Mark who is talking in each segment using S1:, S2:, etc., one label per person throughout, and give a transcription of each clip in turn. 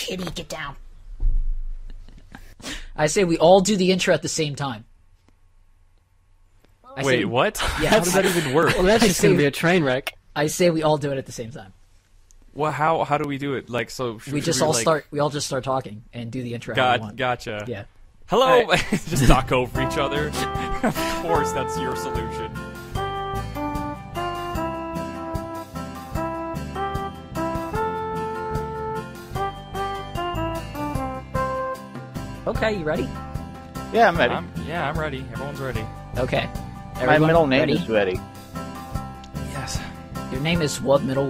S1: Kitty, get down. I say we all do the intro at the same time.
S2: Wait, what?
S1: Yeah,
S2: how does that even work?
S3: Well, that's just going to be a train wreck.
S1: I say we all do it at the same time.
S2: Well, how do we do it? Like, so
S1: We all just start talking and do the intro.
S2: Gotcha.
S1: Yeah.
S2: Hello. Right. Just talk over each other. Of course, that's your solution.
S1: Okay, you ready?
S4: Yeah, I'm ready.
S2: I'm ready. Everyone's ready.
S1: Okay.
S4: My middle name
S1: ready?
S4: is Ready.
S2: Yes.
S1: Your name is what? Middle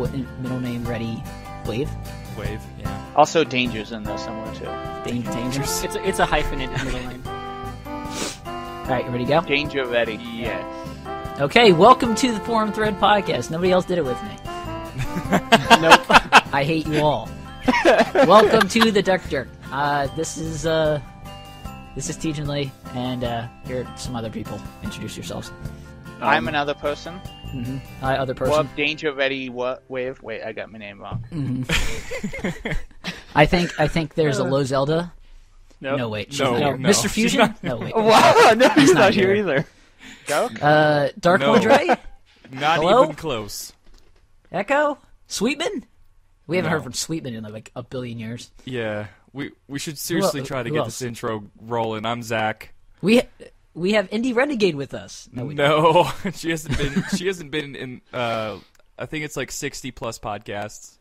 S1: name Ready? Wave?
S2: Wave. Yeah.
S4: Also, Danger's in there somewhere too.
S1: Dangerous.
S3: It's a hyphenated middle name.
S1: Alright, you ready to go?
S4: Danger Ready.
S2: Yes.
S1: Okay, welcome to the Forum Thread Podcast. Nobody else did it with me.
S3: Nope.
S1: I hate you all. Welcome to the Duck Jerk. This is Tejan Lee, and here are some other people. Introduce yourselves.
S4: I'm another person.
S1: Mm-hmm. Hi, other person.
S4: What? Danger Ready. What? Wave. Wait, I got my name wrong.
S1: Mm-hmm. I think there's a Low Zelda.
S3: Nope.
S1: No, wait. She's
S2: No,
S1: not here.
S2: no.
S1: Mr. Fusion? No, wait.
S3: Wow, no, he's
S1: not
S3: not here
S1: here.
S3: either.
S4: Go.
S1: Dark
S2: No.
S1: Mondre?
S2: Not
S1: Hello?
S2: even close.
S1: Echo? Sweetman? We haven't
S2: No.
S1: heard from Sweetman in like a billion years.
S2: Yeah. We should seriously try to
S1: who
S2: get
S1: else?
S2: this intro rolling. I'm Zach.
S1: We have Indie Renegade with us. No, we don't.
S2: No, she hasn't been in. I think it's like 60 plus podcasts.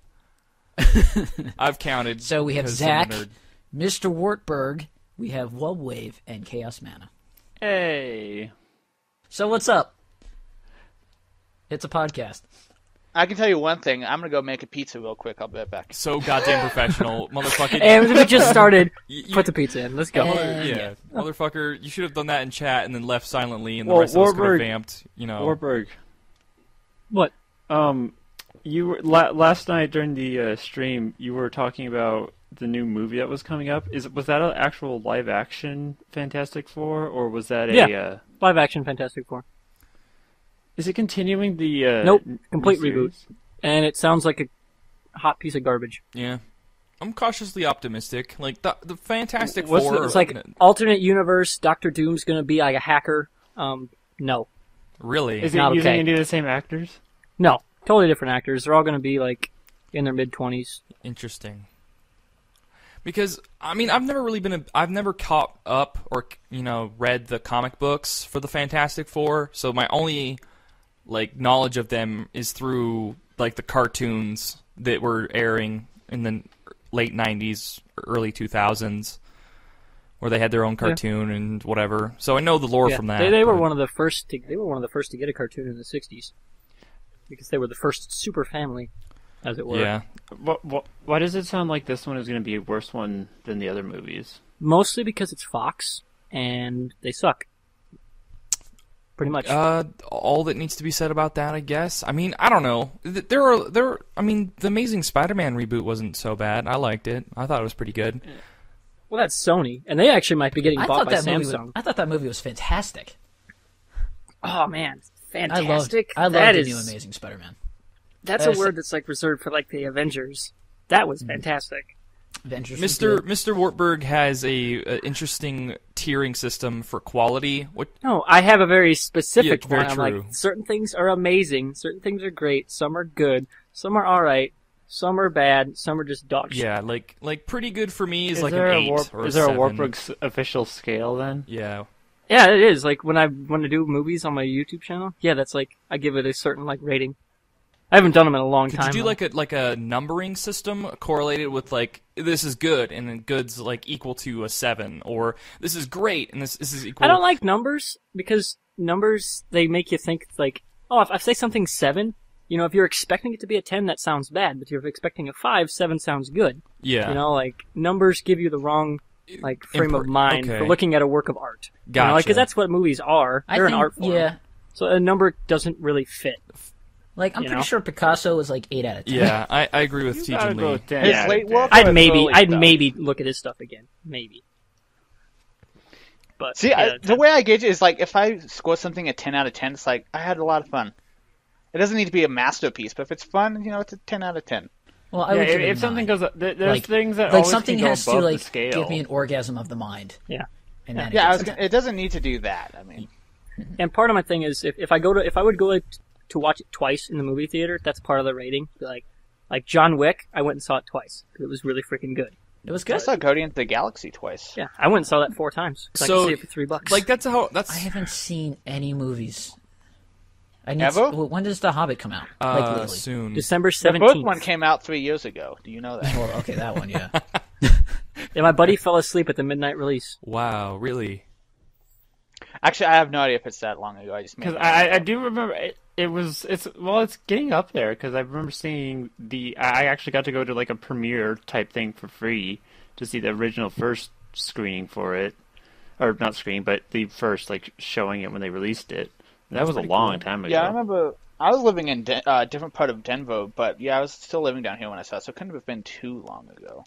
S2: I've counted.
S1: So we have
S2: because
S1: Zach,
S2: I'm a nerd.
S1: Mr. Wartburg, we have Wubwave, and Chaos Mana.
S3: Hey.
S1: So what's up? It's a podcast.
S4: I can tell you one thing. I'm gonna go make a pizza real quick. I'll be right back.
S2: So goddamn professional, motherfucker.
S3: And we just started.
S2: You-
S3: Put the pizza in. Let's go.
S2: yeah, motherfucker. You should have done that in chat and then left silently, and the
S5: Well,
S2: rest of us could have
S5: Warburg-
S2: vamped. You know.
S5: Warburg,
S3: What?
S5: you were last night during the stream. You were talking about the new movie that was coming up. Was that an actual live action Fantastic Four, or was that
S3: Yeah. Live action Fantastic Four.
S5: Is it continuing the?
S3: Nope. Complete
S5: series?
S3: reboot. And it sounds like a hot piece of garbage.
S2: Yeah. I'm cautiously optimistic. Like the Fantastic
S5: What's
S2: Four.
S3: It's like alternate universe. Doctor Doom's gonna be like a hacker. No,
S2: really.
S5: Is it
S3: Not
S5: using
S3: okay.
S5: any of the same actors?
S3: no, totally different actors. They're all gonna be like in their mid-20s.
S2: Interesting. Because I've never caught up or read the comic books for the Fantastic Four, so my only knowledge of them is through the cartoons that were airing in the late 90s, early 2000s, where they had their own cartoon and whatever. So I know the lore from that.
S3: They were
S2: but-
S3: one of the first. They were one of the first to get a cartoon in the '60s because they were the first super family, as it were.
S2: Yeah.
S5: Why does it sound like this one is going to be a worse one than the other movies?
S3: Mostly because it's Fox and they suck. Pretty much.
S2: All that needs to be said about that, I guess. I mean, I don't know. The Amazing Spider-Man reboot wasn't so bad. I liked it. I thought it was pretty good.
S3: Well, that's Sony, and they actually might be getting
S1: I
S3: bought
S1: thought
S3: by
S1: that
S3: Samsung.
S1: I thought that movie was fantastic.
S3: Oh man, fantastic!
S1: I loved
S3: That
S1: the
S3: is-
S1: new Amazing Spider-Man.
S3: That's a word that's reserved for the Avengers. That was fantastic.
S1: Avengers was
S2: Mr.
S1: good.
S2: Mr. Wartburg has a interesting tiering system for quality. What?
S3: No, I have a very specific
S2: Yeah, very
S3: one. I'm
S2: true.
S3: like, certain things are amazing, certain things are great, some are good, some are alright, some are bad, some are just dog shit.
S2: Yeah, like pretty good for me is like
S5: there
S2: an
S5: a
S2: 8 or
S5: is there a
S2: 7.
S5: Warburg's official scale then?
S2: Yeah.
S3: Yeah, it is. Like, when I want to do movies on my YouTube channel, yeah, that's I give it a certain, rating. I haven't done them in a long
S2: Could
S3: time.
S2: you do
S3: though.
S2: like a numbering system correlated with this is good and then good's equal to a 7, or this is great and this is equal.
S3: I don't like numbers, because numbers, they make you think, oh, if I say something's 7, if you're expecting it to be a 10, that sounds bad, but if you're expecting a 5, 7 sounds good.
S2: Yeah.
S3: Numbers give you the wrong, frame of mind
S2: okay.
S3: for looking at a work of art.
S2: Gotcha.
S3: Because that's what movies are.
S1: I
S3: They're
S1: think,
S3: an art form.
S1: Yeah.
S3: So a number doesn't really fit.
S1: I'm pretty sure Picasso was 8 out of 10.
S2: Yeah, I agree with
S5: You gotta
S2: Tejan
S5: go
S2: Lee.
S5: with 10
S4: His
S5: out of
S4: late
S5: 10.
S4: work-
S3: I'd
S4: it's
S3: maybe
S4: early stuff.
S3: look at his stuff again. Maybe. But
S4: See,
S3: yeah,
S4: the way I gauge it is if I score something a 10 out of 10, it's I had a lot of fun. It doesn't need to be a masterpiece, but if it's fun, it's a 10 out of 10.
S1: Well, I would give it
S5: if
S1: a
S5: something
S1: 9.
S5: goes up, there's
S1: like,
S5: things that
S1: like
S5: always
S1: something
S5: can go
S1: has to
S5: above the
S1: like
S5: scale.
S1: give me an orgasm of the mind.
S3: Yeah.
S1: And then
S4: Yeah,
S1: it
S4: it doesn't need to do that. I mean,
S3: And part of my thing is if I would go to watch it twice in the movie theater, that's part of the rating. Like John Wick, I went and saw it twice because it was really freaking good.
S1: It was
S4: I
S1: good.
S4: saw Guardians of the Galaxy twice.
S3: Yeah, I went and saw that 4 times. So I could see it for $3.
S2: Like that's
S1: I haven't seen any movies. I need
S4: Ever?
S1: when does The Hobbit come out? Like literally.
S2: soon.
S3: December
S4: The
S3: 17th.
S4: first one came out 3 years ago. Do you know that?
S1: Well, okay, that one, yeah.
S3: And my buddy fell asleep at the midnight release.
S2: Wow, really?
S4: Actually, I have no idea if it's that long ago. I just made
S5: Because
S4: it.
S5: I do remember it's getting up there because I remember seeing I actually got to go to like a premiere type thing for free to see the original first screening for it, or not screening, but the first like showing it when they released it. That was a long time ago.
S4: Yeah, I remember. I was living in a different part of Denver, but yeah, I was still living down here when I saw it, so it couldn't have been too long ago.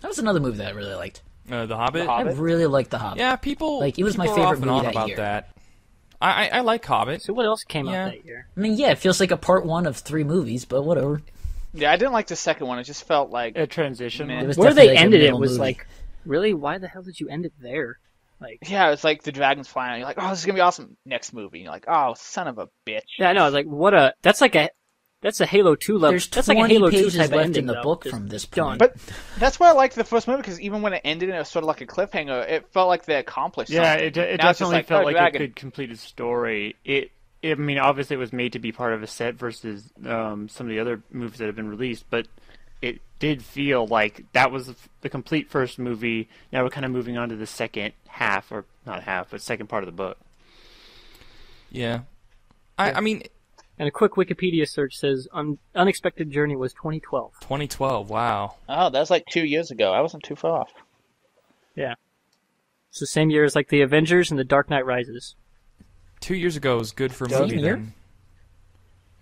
S1: That was another movie that I really liked.
S2: The Hobbit.
S4: The
S1: I
S4: Hobbit?
S1: really liked The Hobbit.
S2: Yeah, people.
S1: Like, it was my
S2: people are
S1: favorite
S2: off and
S1: movie
S2: on
S1: that
S2: about
S1: year.
S2: that. I like Hobbit.
S3: So what else came
S2: Yeah.
S3: out that year?
S1: I mean, yeah, it feels like a part 1 of 3 movies, but whatever.
S4: Yeah, I didn't like the second one. It just felt like
S5: A transition.
S4: Man.
S1: It was
S3: Where
S1: definitely
S3: they
S1: like a
S3: ended it
S1: middle
S3: was
S1: movie.
S3: like, really? Why the hell did you end it there? Like,
S4: yeah, it's like the dragons flying. You're like, oh, this is gonna be awesome. Next movie, and you're like, oh, son of a bitch.
S3: yeah, I know. Like, that's a Halo 2 level.
S1: There's
S3: that's
S1: 20
S3: like a Halo 2
S1: pages
S3: type
S1: left
S3: ending
S1: in the
S3: though.
S1: book
S3: Just
S1: from this
S3: done.
S1: point.
S4: But that's why I liked the first movie, because even when it ended and it was sort of like a cliffhanger, it felt like they accomplished
S5: Yeah,
S4: something.
S5: it
S4: Now it's just
S5: definitely
S4: like,
S5: felt
S4: oh,
S5: like
S4: dragon.
S5: it could complete a story. I mean, obviously it was made to be part of a set versus some of the other movies that have been released, but it did feel like that was the complete first movie. Now we're kind of moving on to the second half, or not half, but second part of the book.
S2: Yeah. I mean,
S3: And a quick Wikipedia search says Unexpected Journey was 2012.
S2: 2012. Wow.
S4: Oh, that was like 2 years ago. I wasn't too far off.
S3: Yeah. It's the same year as like the Avengers and the Dark Knight Rises.
S2: 2 years ago was good for
S1: Same
S2: movie
S1: year?
S2: then.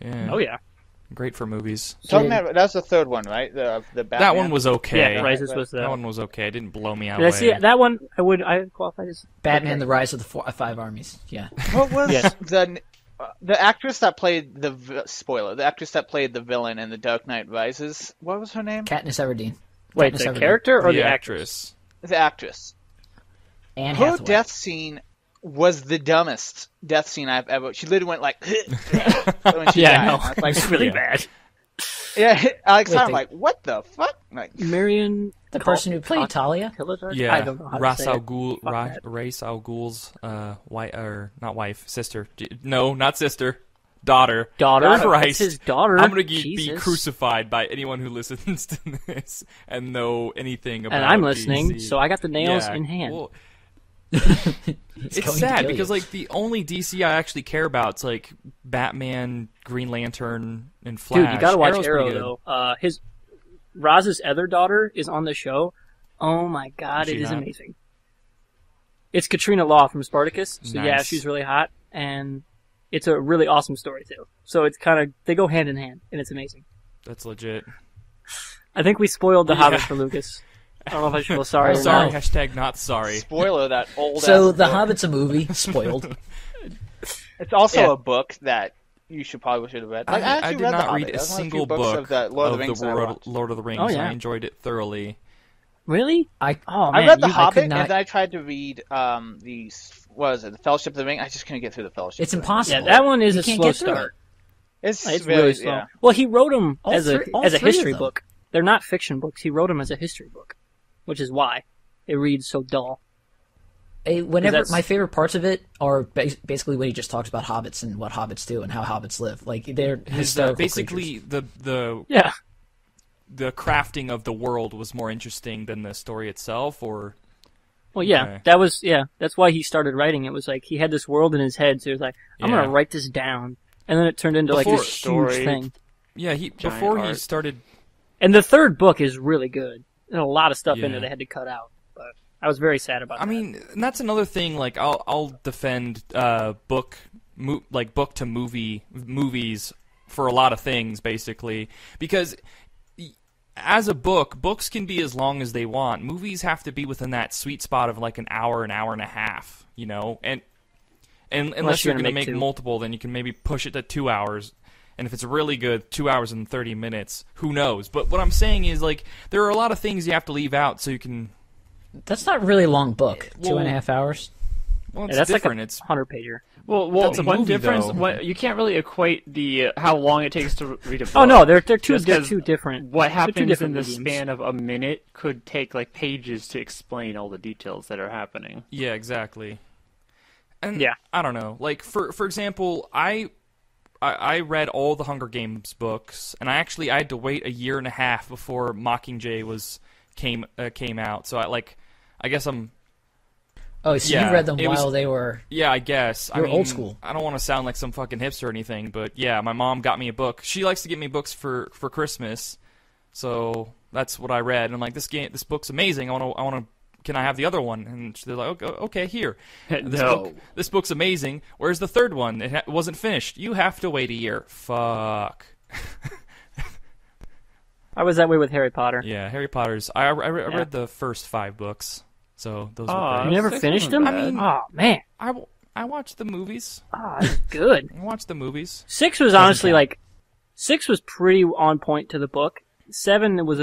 S2: Yeah.
S3: Oh yeah.
S2: Great for movies.
S4: Talking about that was the third one, right? The Batman.
S2: That one was okay.
S3: Yeah, Rises was
S2: That one was okay. It didn't blow me out.
S3: Did I see it? That one? I qualified as
S1: Batman:
S3: okay.
S1: The Rise of the 5 Armies. Yeah.
S4: What was
S3: Yes.
S4: the actress that played the actress that played the villain in The Dark Knight Rises? What was her name?
S1: Katniss Everdeen.
S3: Wait,
S1: Katniss
S3: the
S1: Everdeen.
S3: character or
S2: the
S3: the actress?
S2: actress.
S4: The actress.
S1: Anne
S4: Her
S1: Hathaway.
S4: death scene was the dumbest death scene I've ever. She literally went like when she
S3: Yeah,
S4: died.
S3: I know.
S4: I was like,
S3: It's really
S2: Yeah.
S3: bad.
S4: yeah, Alex,
S1: Wait,
S4: I'm
S1: they-
S4: like, what the fuck? Like,
S3: Marion,
S1: The person who played Talia.
S3: Pilar?
S2: Yeah.
S3: I don't know how
S2: Ra's
S3: to say
S2: al
S3: it.
S2: Ghul,
S3: Fuck that.
S2: Ra's al Ghul's wife, or not wife, sister. No, not sister. Daughter.
S3: Daughter?
S2: Christ.
S3: It's his daughter.
S2: I'm gonna be
S3: Jesus.
S2: crucified by anyone who listens to this and know anything about.
S3: And I'm listening,
S2: DC.
S3: so I got the nails
S2: Yeah,
S3: in hand.
S2: well,
S1: He's
S2: it's
S1: going to
S2: sad
S1: kill
S2: because
S1: you.
S2: like the only DC I actually care about is like Batman, Green Lantern, and Flash.
S3: Dude, you gotta watch
S2: Arrow's
S3: Arrow
S2: pretty good.
S3: though. His Raz's other daughter is on the show. Oh my god,
S2: Is
S3: it
S2: she
S3: is
S2: hot?
S3: amazing. It's Katrina Law from Spartacus. So yeah,
S2: Nice.
S3: she's really hot, and it's a really awesome story too. So it's kind of they go hand in hand, and it's amazing.
S2: That's legit.
S3: I think we spoiled the
S2: Yeah.
S3: Hobbit for Lucas. I don't know if I should feel sorry.
S2: I'm
S3: or
S2: sorry.
S3: not.
S2: Hashtag not sorry.
S4: spoiler that old.
S1: So
S4: ass
S1: The
S4: book.
S1: Hobbit's a movie. Spoiled.
S4: It's also
S3: Yeah.
S4: a book that you probably should have read. Like,
S2: I
S4: actually
S2: did
S4: read The
S2: not
S4: Hobbit.
S2: read
S4: That
S2: a
S4: was one of the
S2: single
S4: few books
S2: book
S4: of the Lord of the Rings that I watched.
S2: Lord of the Rings.
S3: Oh, yeah.
S2: I enjoyed it thoroughly.
S3: Really?
S1: I
S3: Oh man,
S4: I read The
S3: you-
S4: Hobbit,
S1: could not-
S4: and then I tried to read the what was it, The Fellowship of the Ring. I just couldn't get through the Fellowship.
S1: It's
S4: of the Ring.
S1: impossible.
S3: Yeah, that one is
S1: You
S3: a
S1: can't
S3: slow
S1: get through
S3: start.
S1: it.
S4: It's
S3: Really slow.
S4: Yeah.
S3: Well, he wrote them
S1: All
S3: as a
S1: three- all
S3: as a
S1: three of
S3: history
S1: them.
S3: book. They're not fiction books. He wrote them as a history book, which is why it reads so dull.
S1: Whenever
S3: that's-
S1: my favorite parts of it are basically when he just talks about hobbits and what hobbits do and how hobbits live. Like they're
S2: His,
S1: hysterical
S2: basically,
S1: creatures.
S3: Yeah.
S2: the crafting of the world was more interesting than the story itself, or
S3: Well, yeah,
S2: Okay.
S3: that's why he started writing. It was like he had this world in his head, so he was like, I'm
S2: Yeah.
S3: gonna write this down, and then it turned into like
S2: Before-
S3: this huge
S5: story.
S3: thing.
S2: yeah,
S5: Giant
S2: before he
S5: art.
S2: started.
S3: And the third book is really good. There's a lot of stuff in
S2: Yeah.
S3: there they had to cut out, but I was very sad about
S2: I
S3: that.
S2: mean, and that's another thing. Like, I'll defend book to movies for a lot of things, basically, because as a books can be as long as they want. Movies have to be within that sweet spot of like an hour and a half, you know, and unless you're
S3: you're
S2: going to
S3: gonna
S2: make
S3: make two.
S2: multiple, then you can maybe push it to 2 hours. And if it's really good, 2 hours and 30 minutes, who knows? But what I'm saying is, like, there are a lot of things you have to leave out so you can...
S1: That's not really a long book.
S2: Well,
S1: 2.5 hours.
S2: Well, it's
S3: Yeah, that's
S2: different.
S3: like a
S2: It's
S3: 100-pager.
S5: Well,
S2: That's a
S5: one
S2: movie,
S5: difference.
S2: though.
S5: You can't really equate the how long it takes to read a book.
S3: Oh no, they're two
S5: Just 'cause
S3: two different.
S5: What
S3: they're two
S5: happens in
S3: different
S5: the
S3: mediums.
S5: span of a minute could take like pages to explain all the details that are happening.
S2: Yeah, exactly. And
S3: Yeah.
S2: I don't know. Like for example, I read all the Hunger Games books, and I had to wait a year and a half before Mockingjay came out. So I guess I'm.
S1: Oh, so
S2: Yeah,
S1: you read them
S2: it was-
S1: while they were...
S2: Yeah, I guess.
S1: You're
S2: I mean,
S1: old school.
S2: I don't want to sound like some fucking hipster or anything, but yeah, my mom got me a book. She likes to get me books for Christmas, so that's what I read. And I'm like, this book's amazing. I want to. Can I have the other one? And they're like, okay, here.
S5: No.
S2: This book's amazing. Where's the third one? It wasn't finished. You have to wait a year. Fuck.
S3: I was that way with Harry Potter.
S2: Yeah, Harry Potter's. I read the first 5 books, so those were
S5: Aw.
S2: great.
S3: You never
S5: Six
S3: finished
S5: wasn't
S3: them?
S5: bad.
S3: Oh man,
S2: I watched the movies.
S3: that's good.
S2: I watched the movies.
S3: 6 was honestly like 6 was pretty on point to the book. 7 was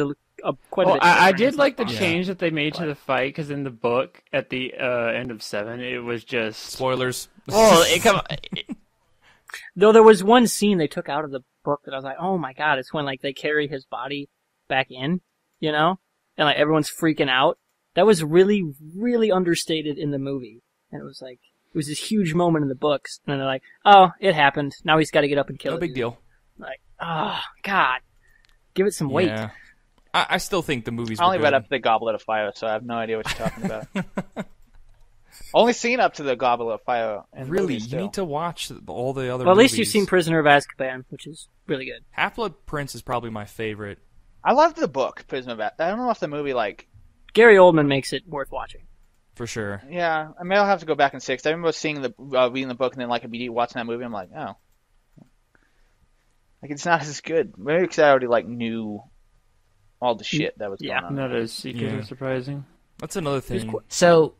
S3: quite a
S5: Well,
S3: bit.
S5: I
S3: different.
S5: did like the
S2: Yeah.
S5: change that they made to the fight because in the book at the end of 7, it was just.
S2: Spoilers.
S5: Well,
S3: Though there was one scene they took out of the book that I was like, oh my god, it's when like they carry his body back in, you know, and like everyone's freaking out. That was really, really understated in the movie, and it was like it was this huge moment in the books, and then they're like, oh, it happened. Now he's got to get up and kill
S2: No
S3: it.
S2: big deal.
S3: Like, oh god, give it some weight.
S2: Yeah. I still think the movies
S4: I only
S2: were
S4: read
S2: good.
S4: up to the Goblet of Fire, so I have no idea what you're talking about. Only seen up to the Goblet of Fire. In
S2: Really,
S4: movies
S2: you
S4: still.
S2: need to watch all the other
S3: Well, at
S2: movies.
S3: least you've seen Prisoner of Azkaban, which is really good.
S2: Half-Blood Prince is probably my favorite.
S4: I loved the book, Prisoner of Azkaban. I don't know if the movie, like...
S3: Gary Oldman makes it worth watching.
S2: For sure.
S4: Yeah, I mean, I'll have to go back and see, 'cause I remember seeing reading the book and then, like, immediately watching that movie, I'm like, oh. Like, it's not as good. Maybe because I already, like, knew all the shit that was
S3: Yeah.
S4: going on.
S5: Not as secret
S2: Yeah.
S5: or surprising.
S2: That's another thing.
S1: So,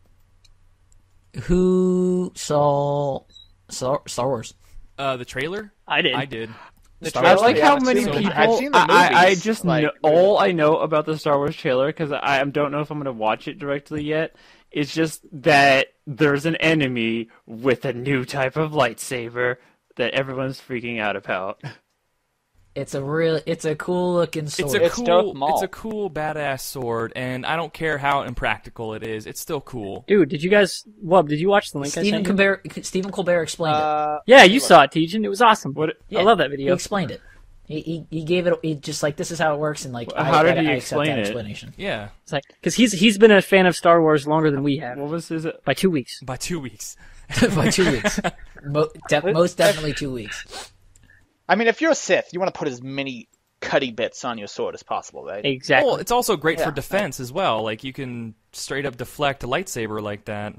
S1: who saw Star Wars?
S2: The trailer?
S3: I did.
S2: I did.
S4: The
S1: Star
S4: trailer,
S5: I like
S4: yeah,
S5: how
S4: I've
S5: many
S4: seen the-
S5: people.
S4: I've seen the
S5: I
S4: movies,
S5: just
S4: like,
S5: know, all I know about the Star Wars trailer because I don't know if I'm going to watch it directly yet. It's just that there's an enemy with a new type of lightsaber that everyone's freaking out about.
S1: It's a cool looking sword.
S4: It's Darth Maul.
S2: It's a cool badass sword, and I don't care how impractical it is. It's still cool.
S3: Dude, did you guys? Wub, did you watch the link I sent you?
S1: Stephen Colbert explained it.
S3: Yeah, you saw it, Tejan. It was awesome.
S5: What?
S1: Yeah,
S3: I love that
S1: He
S3: video.
S1: explained it. He gave it. He just like this is how it works, and like
S5: How did he
S1: I accept
S5: explain
S1: that
S5: it?
S1: explanation.
S2: Yeah.
S3: It's like because he's been a fan of Star Wars longer than we have
S5: What was his?
S3: by 2 weeks.
S2: By 2 weeks.
S1: By 2 weeks. Most definitely 2 weeks.
S4: I mean, if you're a Sith, you want to put as many cutty bits on your sword as possible, right?
S3: Exactly.
S2: Well, it's also great
S4: Yeah.
S2: for defense as well. Like, you can straight up deflect a lightsaber like that.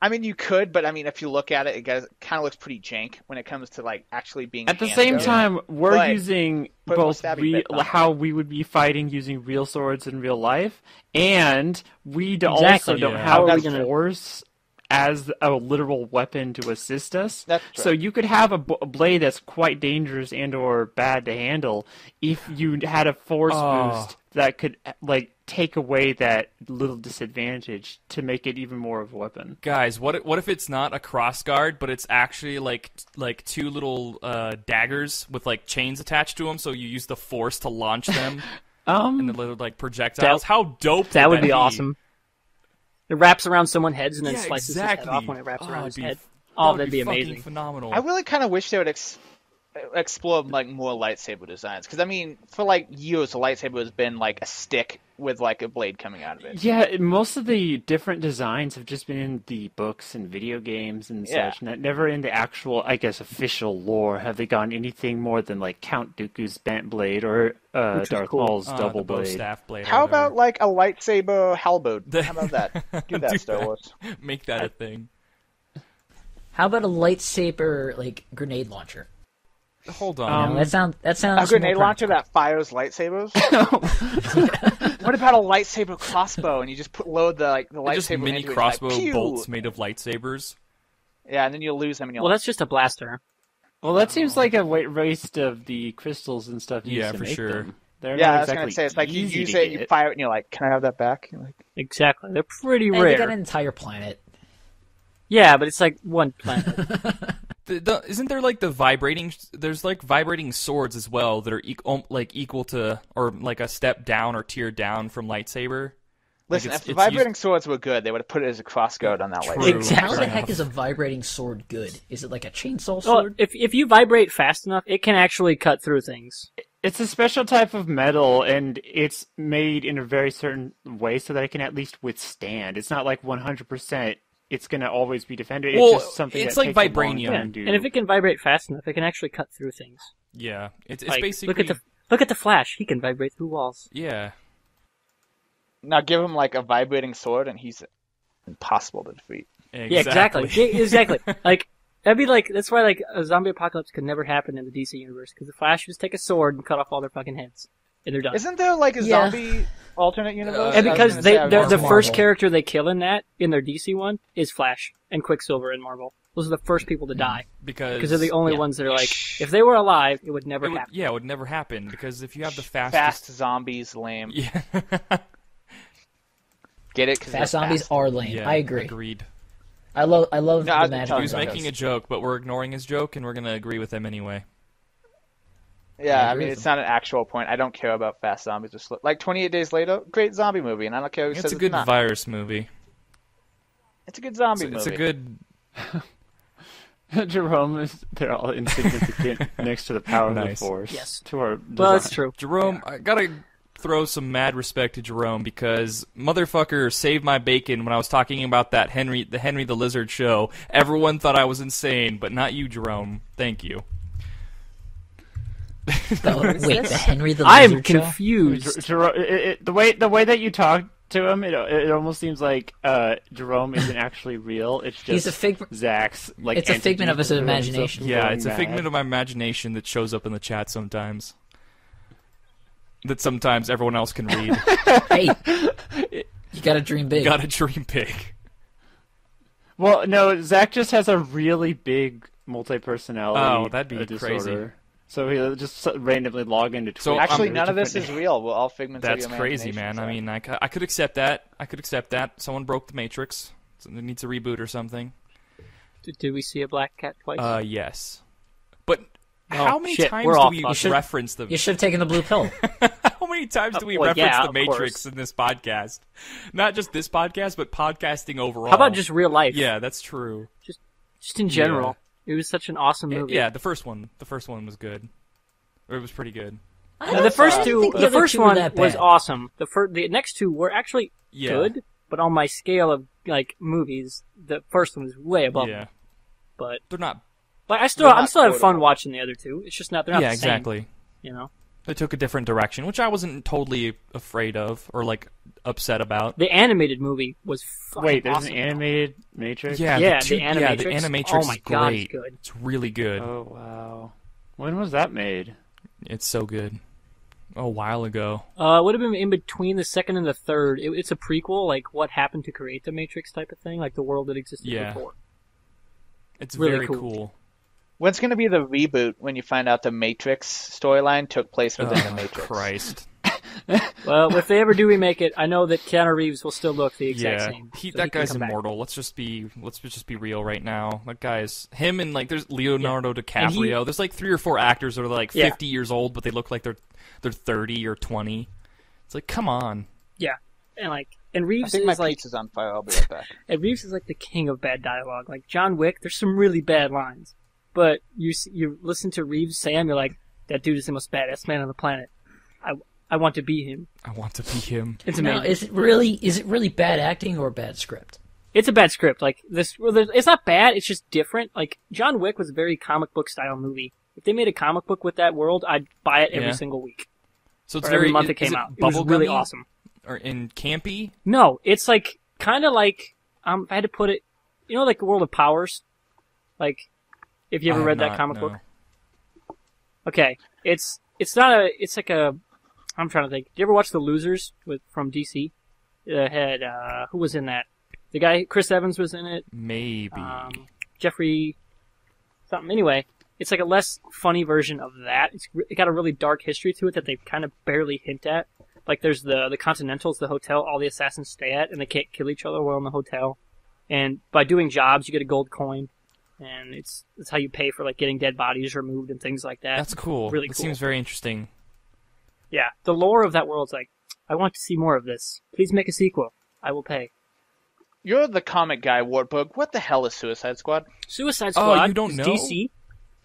S4: I mean, you could, but I mean, if you look at it, it kind of looks pretty jank when it comes to like actually being.
S5: At the
S4: hand
S5: same
S4: gunned.
S5: time, we're
S4: But
S5: using
S4: put more
S5: both
S4: stabby bit on it.
S5: how we would be fighting using real swords in real life, and we also
S3: Exactly.
S5: don't
S2: Yeah.
S5: have
S3: How are we
S5: the
S3: gonna-
S5: force as a literal weapon to assist us.
S4: That's true.
S5: So you could have a blade that's quite dangerous and or bad to handle if you had a force boost that could like take away that little disadvantage to make it even more of a weapon.
S2: Guys, what if it's not a crossguard, but it's actually like two little daggers with like chains attached to them, so you use the force to launch them and the little like projectiles? How dope
S3: that would be
S2: be
S3: awesome. It wraps around someone's heads and then
S2: Yeah,
S3: slices
S2: exactly.
S3: his head off when it wraps around
S2: it'd
S3: his
S2: be
S3: head.
S2: that
S3: Oh,
S2: would
S3: that'd be
S2: fucking
S3: amazing.
S2: phenomenal.
S4: I really kind of wish they would explore like more lightsaber designs, because I mean, for like years, the lightsaber has been like a stick with like a blade coming out of it.
S5: Yeah, most of the different designs have just been in the books and video games and
S4: Yeah.
S5: such, and never in the actual, I guess, official lore have they gone anything more than like Count Dooku's bent blade or
S3: was
S5: Darth
S3: cool.
S5: Maul's double
S2: the bow
S5: blade.
S2: staff blade. or
S4: How
S2: whatever.
S4: about like a lightsaber halberd? How about that? Do that,
S2: Do
S4: Star
S2: that.
S4: Wars.
S2: Make that a thing?
S1: How about a lightsaber like grenade launcher?
S2: Hold on.
S1: You know, that sounds.
S4: A
S1: more
S4: grenade launcher
S1: practical.
S4: that fires lightsabers. What about a lightsaber crossbow and you just load the lightsaber
S2: Just mini
S4: into it,
S2: crossbow
S4: like, pew!
S2: bolts made of lightsabers.
S4: Yeah, and then you lose them and you're
S3: Well,
S4: like,
S3: that's just a blaster.
S5: Well, that seems like a waste of the crystals and stuff.
S2: Yeah,
S5: to
S2: for
S5: make
S2: sure.
S5: Them. They're
S4: Yeah,
S5: not
S4: I was gonna
S5: exactly
S4: say it's like you
S5: easy
S4: use
S5: to
S4: it, you
S5: get.
S4: fire it, and you're like, "Can I have that back?" You're like,
S3: Exactly. They're pretty
S1: Hey,
S3: rare.
S1: they got an entire planet.
S3: Yeah, but it's like one planet.
S2: Isn't there like the vibrating? There's like vibrating swords as well that are equal to, or like a step down or tier down from lightsaber.
S4: listen,
S2: Like
S4: if the vibrating swords were good, they would have put it as a crossguard on that
S2: True.
S4: lightsaber.
S3: Exactly.
S1: How the
S2: Fair
S1: heck
S2: enough.
S1: is a vibrating sword good? Is it like a chainsaw
S3: Well,
S1: sword?
S3: if you vibrate fast enough, it can actually cut through things.
S5: It's a special type of metal, and it's made in a very certain way so that it can at least withstand. It's not like 100%. It's going to always be defended.
S2: Well,
S5: it's just something
S2: it's
S5: that
S2: like
S5: takes a long
S2: vibranium.
S5: time to-
S3: And if it can vibrate fast enough, it can actually cut through things.
S2: Yeah, it's
S3: Like,
S2: basically
S3: look at the Flash. He can vibrate through walls.
S2: yeah.
S4: Now give him like a vibrating sword, and he's impossible to defeat.
S3: Yeah, exactly. Yeah, exactly. Like that'd be like that's why like a zombie apocalypse could never happen in the DC universe because the Flash would just take a sword and cut off all their fucking heads, and they're done.
S4: Isn't there like a
S1: Yeah.
S4: zombie alternate universe?
S3: And
S4: I was
S3: because
S4: gonna
S3: they,
S4: say, I
S3: they're,
S4: was
S3: the
S1: Marvel.
S3: first character they kill in their DC one is Flash and Quicksilver in Marvel. Those are the first people to die because they're the only
S1: yeah.
S3: ones that are like, if they were alive, it would never
S2: It would,
S3: happen.
S2: yeah, it would never happen because if you have the
S4: fast
S2: fastest,
S4: zombies, lame.
S2: yeah,
S4: Get it? 'Cause
S1: Fast
S4: they're
S1: zombies
S4: fast.
S1: are lame.
S2: yeah,
S1: I agree.
S2: Agreed.
S1: I love
S4: No, I
S1: the
S4: was
S1: magic.
S4: talking
S2: He was
S4: about
S2: making a joke, but we're ignoring his joke, and we're gonna agree with him anyway.
S4: Yeah,
S1: I
S4: I
S1: agree
S4: mean
S1: with
S4: it's not an actual point. I don't care about fast zombies or like 28 Days Later, great zombie movie, and I don't care who
S2: It's
S4: says
S2: a good
S4: not.
S2: virus movie.
S4: It's a good zombie
S2: It's
S4: movie.
S2: a good.
S5: Jerome is they're all insignificant next to the power of the
S2: Nice.
S5: force.
S3: Yes.
S5: To our
S3: Well, that's
S5: design.
S3: true.
S2: Jerome, I gotta throw some mad respect to Jerome because motherfucker saved my bacon when I was talking about that Henry the Lizard show. Everyone thought I was insane, but not you, Jerome. Thank you.
S1: Wait, the Henry the
S3: I am
S1: Lizard show?
S3: confused.
S5: The way that you talk to him, it almost seems like Jerome isn't actually real. It's just
S1: He's a figment.
S5: Zach's like.
S1: It's a figment of his
S5: entity that ends up
S1: imagination.
S2: Yeah,
S5: going
S2: it's a
S5: mad.
S2: figment of my imagination that shows up in the chat sometimes. That sometimes everyone else can read.
S1: Hey, you gotta dream big.
S2: Gotta dream big.
S5: Well, no, Zach just has a really big multi-personality.
S2: Oh, that'd be
S5: disorder.
S2: crazy.
S5: So he'll just randomly log into Twitch.
S2: So,
S4: Actually,
S2: I'm-
S4: none of this is real. We're all figments
S2: That's
S4: of your
S2: crazy,
S4: imagination,
S2: man.
S4: so.
S2: I mean, I could accept that. I could accept that. Someone broke the Matrix. So it needs a reboot or something.
S3: Did we see a black cat twice?
S2: Yes. But
S3: Oh,
S2: how many
S3: shit,
S2: times
S3: we're
S2: do
S3: off
S2: we
S3: topic.
S2: reference the...
S1: You should have taken the blue pill.
S2: How many times do we
S3: well,
S2: reference
S3: yeah,
S2: the
S3: of
S2: Matrix
S3: course.
S2: in this podcast? Not just this podcast, but podcasting overall.
S3: How about just real life?
S2: Yeah, that's true.
S3: Just in general. It was such an awesome movie.
S2: Yeah, the first one. The first one was good. Or it was pretty good.
S3: Now, the first
S1: I didn't
S3: two,
S1: think
S3: the
S1: other
S3: first
S1: two were
S3: one
S1: that
S3: was
S1: bad.
S3: awesome. The next two were actually
S2: Yeah.
S3: good, but on my scale of like movies, the first one was way above.
S2: Yeah.
S3: them. But
S2: They're not...
S3: like I'm still
S4: They're not
S3: having fun
S4: quotable.
S3: watching the other two. It's just not they're not
S2: Yeah,
S3: the same,
S2: exactly.
S3: you know.
S2: They took a different direction, which I wasn't totally afraid of or, like, upset about.
S3: The animated movie was fucking
S5: Wait, there's
S3: awesome.
S5: an animated Matrix?
S2: Yeah,
S3: Yeah,
S2: the
S3: Animatrix.
S2: Animatrix
S3: Oh my
S2: is
S3: God, it's
S2: great.
S3: good.
S2: It's really good.
S5: Oh, wow. When was that made?
S2: It's so good. A while ago.
S3: It would have been in between the second and the third. It's a prequel, like what happened to create the Matrix type of thing, like the world that existed
S2: Yeah.
S3: before.
S2: It's
S3: Really
S2: very
S3: cool.
S2: cool.
S4: When's going to be the reboot when you find out the Matrix storyline took place within the
S2: Oh,
S4: Matrix?
S2: Christ.
S3: Well, if they ever do remake it, I know that Keanu Reeves will still look the exact
S2: Yeah,
S3: same. so
S2: that
S3: he can
S2: guy's
S3: come back.
S2: immortal. Let's just be real right now. That guy's him and like there's Leonardo DiCaprio. There's like 3 or 4 actors that are like 50 years old, but they look like they're 30 or 20. It's like, come on.
S3: Yeah, and
S4: I
S3: Reeves
S4: think my
S3: is like,
S4: pizza's on fire. I'll be right back.
S3: and Reeves is like the king of bad dialogue. Like John Wick, there's some really bad lines, but you listen to Reeves say him, you're like, that dude is the most badass man on the planet. I want to be him.
S2: I want to be him.
S3: It's
S1: Now,
S3: amazing.
S1: is it really bad acting or bad script?
S3: It's a bad script. Like this, well, it's not bad. It's just different. Like John Wick was a very comic book style movie. If they made a comic book with that world, I'd buy it every
S2: Yeah.
S3: single week.
S2: So it's
S3: Or every
S2: very
S3: month it
S2: is
S3: came out. It
S2: bubblegummy
S3: was really awesome.
S2: or in campy.
S3: No, it's like kind of like I had to put it. You know, like the World of Powers. Like, if you ever
S2: I have
S3: read that
S2: not,
S3: comic
S2: no.
S3: book. Okay, it's not a. It's like a. I'm trying to think. Did you ever watch The Losers from DC? It had who was in that? The guy Chris Evans was in it.
S2: Maybe.
S3: Jeffrey something. Anyway, It's like a less funny version of that. It got a really dark history to it that they kind of barely hint at. Like there's the Continentals, the hotel all the assassins stay at, and they can't kill each other while in the hotel. And by doing jobs, you get a gold coin, and it's how you pay for like getting dead bodies removed and things like that.
S2: That's cool.
S3: Really
S2: It
S3: cool.
S2: seems very interesting.
S3: Yeah, the lore of that world's like, I want to see more of this. Please make a sequel. I will pay.
S4: You're the comic guy, Wartburg. What the hell is Suicide Squad?
S3: Suicide Squad
S2: you don't
S3: is
S2: know?
S3: DC.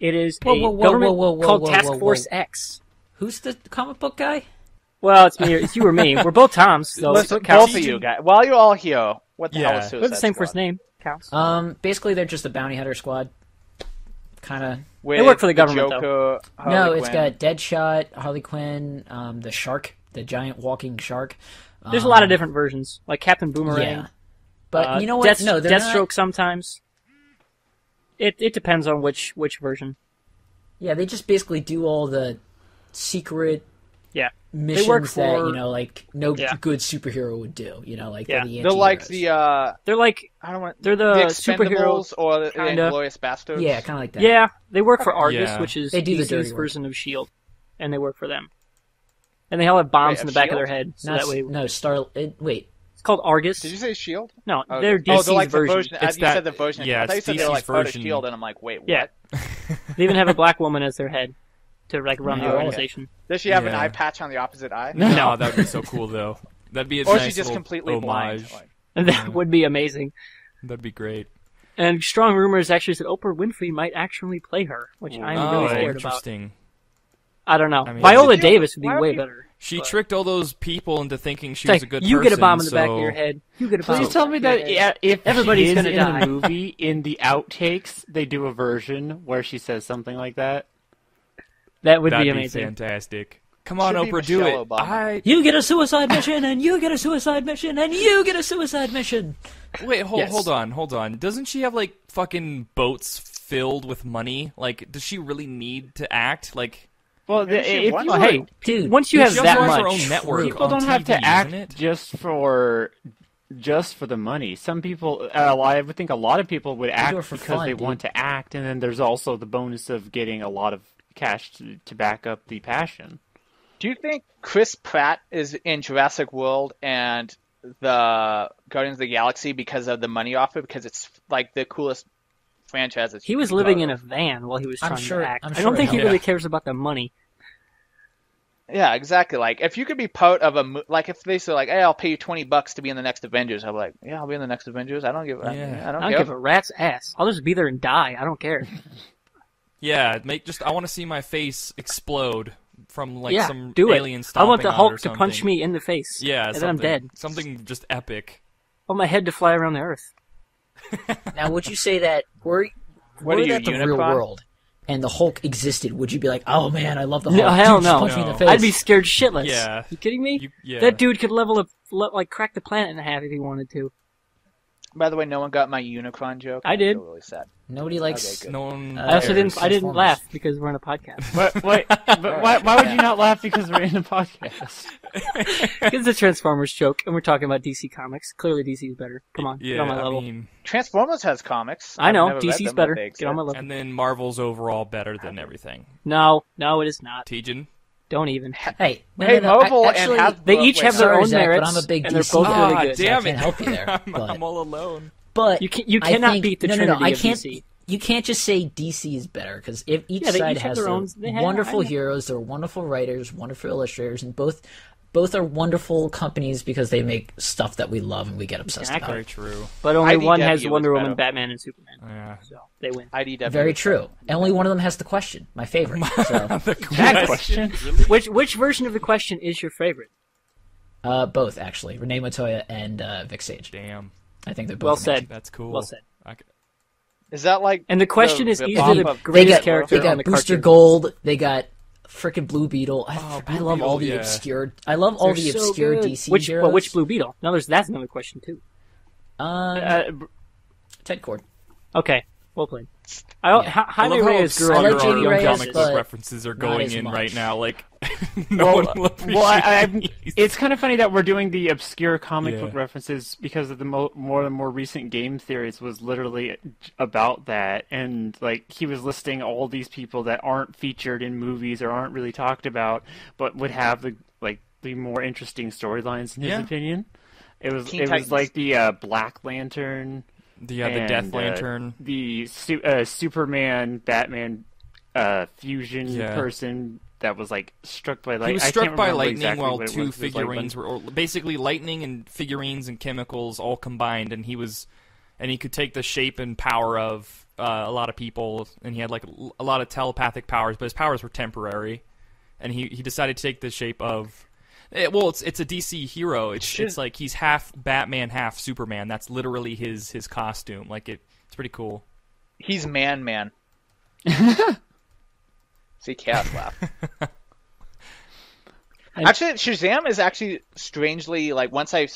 S3: It is
S1: Whoa,
S3: a
S1: whoa, whoa,
S3: government
S1: whoa, whoa,
S3: called
S1: whoa,
S3: Task
S1: whoa, whoa.
S3: Force X.
S1: Who's the comic book guy?
S3: Well, it's you or me. We're both Toms, so
S4: Listen,
S3: it counts.
S4: both of you guys. While you're all here, what the hell is Suicide
S3: We have the same
S4: Squad?
S3: first name. Counts.
S1: Basically, they're just a bounty hunter squad. Kind of.
S4: With
S3: They work for the government,
S4: Joker, Harley
S1: No, it's
S4: Quinn.
S1: got Deadshot, Harley Quinn, the shark, the giant walking shark.
S3: There's a lot of different versions, like Captain Boomerang.
S1: Yeah. But you know what? No, they're
S3: Deathstroke
S1: not.
S3: sometimes. It depends on which version.
S1: Yeah, they just basically do all the secret
S3: Yeah.
S1: missions
S3: work
S1: that,
S3: for-
S1: like, no
S3: Yeah.
S1: good superhero would do. Like,
S3: Yeah.
S1: they're the
S4: They're like
S1: anti-heroes.
S3: They're like
S4: I don't want
S3: they're the superhero.
S4: Expendables or the
S3: kinda.
S4: Inglourious Bastards.
S1: Yeah, kind of like that.
S3: Yeah, they work for Argus,
S2: Yeah.
S3: which is
S1: They do the
S3: DC's
S1: dirty work.
S3: version of Shield, and they work for them. And they all have bombs
S4: Wait,
S3: in the
S4: of
S3: back of
S4: S.H.I.E.L.D.?
S3: their head, so
S1: Not,
S3: that way
S1: no, Wait.
S3: it's called Argus.
S4: Did you say Shield?
S3: No,
S4: Okay.
S3: they're DC's
S4: they're like the
S3: version.
S4: version.
S2: It's
S4: You
S2: that-
S4: said the version.
S2: yeah,
S4: I thought you
S2: it's
S4: said they were like
S2: DC's
S4: part of
S2: version.
S4: Shield, and I'm like, wait, what?
S3: Yeah. They even have a black woman as their head to like run the
S4: Oh, okay.
S3: organization.
S4: Does she have an
S2: Yeah.
S4: eye patch on the opposite eye?
S2: No, that would be so cool though. That'd be a
S4: Or
S2: nice
S4: she's just
S2: little
S4: completely
S2: homage.
S4: blind. Like,
S3: And that would be amazing.
S2: That'd be great.
S3: And strong rumors actually said Oprah Winfrey might actually play her, which I'm really scared about.
S2: Interesting.
S3: I don't know.
S2: I mean-
S3: Viola
S4: Why would you-
S3: Davis would be
S4: why would
S3: way
S4: you-
S3: better.
S2: She
S3: But-
S2: tricked all those people into thinking she
S3: It's
S2: was
S3: like,
S2: a good
S3: you
S2: person.
S3: get a bomb in the back of
S2: so-
S3: your head. You get a bomb.
S5: Please
S3: in
S5: tell
S3: the
S5: me
S3: back of
S5: that
S3: your head.
S5: if
S3: Everybody's
S5: she is
S3: gonna
S5: in
S3: die.
S5: the movie, in the outtakes, they do a version where she says something like that.
S3: That would
S2: That'd
S3: be
S2: be
S3: amazing.
S2: fantastic. Come on,
S4: Should be
S2: Oprah, do
S4: Michelle
S2: it.
S4: Obama.
S1: You get a suicide mission, and you get a suicide mission, and you get a suicide mission.
S2: Wait,
S3: Yes.
S2: hold on. Doesn't she have like fucking boats filled with money? Like, does she really need to act? Like,
S5: Well,
S4: Maybe she
S5: if
S4: won
S5: you
S4: one.
S3: Hey,
S1: Dude,
S3: once you
S2: she
S3: have
S2: also
S3: that
S2: has
S3: much,
S2: her own network.
S5: people
S2: on
S5: don't have
S2: TV,
S5: to act
S2: isn't it?
S5: just for the money. Some people, I would think a lot of people would
S1: do
S5: act
S1: it for
S5: because
S1: fun,
S5: they
S1: dude.
S5: want to act, and then there's also the bonus of getting a lot of cash to back up the passion.
S4: Do you think Chris Pratt is in Jurassic World and the Guardians of the Galaxy because of the money offer? Because it's like the coolest franchise.
S3: he was living in a van while he was
S1: I'm
S3: trying
S1: sure-
S3: to act.
S1: I'm
S3: I don't
S1: sure
S3: think he
S2: he-
S3: really
S2: Yeah.
S3: cares about the money.
S4: Yeah, exactly. Like if you could be part of like if they say like, "Hey, I'll pay you $20 to be in the next Avengers," I'm like, "Yeah, I'll be in the next Avengers." I don't give.
S2: Yeah.
S4: I don't
S3: I don't
S4: care.
S3: give a rat's ass. I'll just be there and die. I don't care.
S2: Yeah, I want to see my face explode from like
S3: yeah,
S2: some
S3: do
S2: alien
S3: it. I
S2: stomping
S3: want the
S2: on it
S3: Hulk
S2: or
S3: to punch
S2: something.
S3: me in the face.
S2: Yeah,
S3: and then I'm dead.
S2: Something just epic.
S3: I want my head to fly around the earth.
S1: Now, would you say that were
S4: What are you,
S1: that the real
S4: Unicron?
S1: world and the Hulk existed? Would you be like, oh man, I love the Hulk?
S3: No, hell
S1: Dude, just
S3: no.
S1: punch me in the
S2: No.
S1: face.
S3: I'd be scared shitless.
S2: Yeah.
S3: You kidding me?
S2: Yeah.
S3: That dude could crack the planet in half if he wanted to.
S4: By the way, no one got my Unicron joke.
S3: I did.
S4: feel really sad.
S1: Nobody likes.
S4: Okay, good.
S2: No one
S3: I also
S2: cares.
S3: didn't. I didn't
S1: Transformers.
S3: laugh because we're on a podcast.
S5: But why would you not laugh because we're in a podcast?
S3: It's a Transformers joke, and we're talking about DC Comics. Clearly, DC is better. Come on,
S2: Yeah,
S3: get on my
S2: I
S3: level.
S2: mean,
S4: Transformers has comics.
S3: I
S4: I've
S3: know
S4: never read
S3: DC's
S4: them,
S3: better.
S4: but they
S3: Get on my
S4: exist.
S3: level.
S2: and then Marvel's overall better than everything.
S3: No, it is not.
S2: Tejan?
S3: Don't even.
S1: Hey, no,
S4: Hey,
S1: no, no,
S4: Marvel and
S1: actually,
S4: Hasbro.
S3: They each have their
S1: sorry,
S3: own
S1: Zach,
S3: merits,
S1: but I'm a big
S3: and they're
S1: DC
S3: both
S1: guy.
S3: really
S2: Ah,
S3: good.
S1: so I
S2: damn
S1: can't
S2: it.
S1: help you there. But,
S2: I'm all alone.
S1: but
S3: You
S1: I
S3: cannot
S1: think-
S3: beat the
S1: no,
S3: Trinity
S1: I
S3: of
S1: can't.
S3: DC.
S1: You can't just say DC is better because each
S3: Yeah, they
S1: side
S3: each have
S1: has
S3: their
S1: their
S3: own- they have-
S1: wonderful
S3: I know.
S1: heroes, their wonderful writers, wonderful illustrators, and both are wonderful companies because they make stuff that we love and we get obsessed
S3: Exactly.
S2: Very true.
S3: But only one
S4: IDW
S3: has
S4: is
S3: Wonder Woman,
S4: better.
S3: Batman, and Superman.
S2: Yeah.
S3: So they win.
S4: IDW.
S1: Very true. And only one of them has the question, my favorite. So,
S5: That question.
S3: Which version of the question is your favorite?
S1: both actually, Renee Montoya and Vic Sage.
S2: Damn.
S1: I think they're both
S3: Well
S1: amazing.
S3: said.
S2: That's cool.
S3: Well said.
S4: Is that like?
S3: And the question is
S4: the
S3: easily
S4: bomb
S3: the
S4: of-
S3: greatest
S1: got-
S3: character
S1: They got
S3: on the
S1: Booster
S3: cartoon.
S1: Gold. They got frickin' Blue Beetle. I
S2: Blue
S1: love all the
S2: Beetle, yeah.
S1: obscure. I love all
S3: They're
S1: the
S3: so
S1: obscure
S3: good.
S1: DC
S3: Which
S1: heroes.
S3: which Blue Beetle? Now that's another question too.
S1: Ted Cord.
S3: Okay, Well played.
S1: Yeah.
S2: I
S3: Jaime
S2: love how
S3: Reyes grew
S2: obscure
S3: up.
S1: I like
S2: our
S1: Jamie Reyes,
S2: comic book
S1: but
S2: references are
S1: not
S2: going
S1: as
S2: in
S1: much.
S2: right now. Like, no one will appreciate these.
S5: It's kind of funny that we're doing the obscure comic
S2: Yeah.
S5: book references because of the more recent game theories was literally about that, and like he was listing all these people that aren't featured in movies or aren't really talked about, but would have the more interesting storylines in his
S2: Yeah.
S5: opinion. It was
S4: Teen Titans.
S5: like the Black Lantern.
S2: The
S5: and,
S2: Death Lantern.
S5: the Superman Batman fusion
S2: Yeah.
S5: person that was like struck by lightning.
S2: He was
S5: I
S2: struck
S5: can't
S2: by
S5: remember
S2: lightning
S5: exactly
S2: while
S5: what it
S2: two
S5: was. It was
S2: figurines were, or basically lightning and figurines and chemicals all combined, and he could take the shape and power of a lot of people, and he had like a lot of telepathic powers, but his powers were temporary, and he decided to take the shape of. It's a DC hero. It's like he's half Batman, half Superman. That's literally his costume. Like it's pretty cool.
S4: He's Man. See, chaos laugh. Actually, Shazam is actually strangely like once I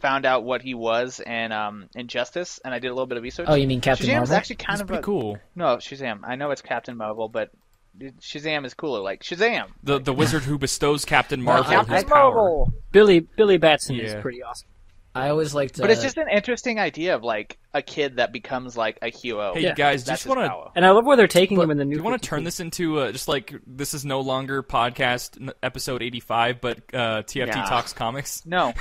S4: found out what he was and Injustice, and I did a little bit of research.
S1: Oh, you mean Captain
S4: Shazam is
S1: Marvel?
S4: actually kind
S2: It's
S4: of
S2: pretty cool.
S4: No, Shazam. I know it's Captain Marvel, but Shazam is cooler. Like Shazam.
S2: The wizard who bestows Captain Marvel
S4: Captain
S2: his power.
S4: Marvel.
S3: Billy Batson is
S2: Yeah.
S3: pretty awesome.
S1: I always liked.
S4: But it's just an interesting idea of like a kid that becomes like a hero.
S2: Hey
S3: Yeah.
S2: guys,
S4: That's
S2: just
S4: his
S2: want to.
S4: power.
S3: And I love where they're taking him in the new.
S2: Do you want to
S3: 52.
S2: turn this into just like this is no longer podcast episode 85, but TFT
S5: Nah.
S2: Talks Comics?
S4: No.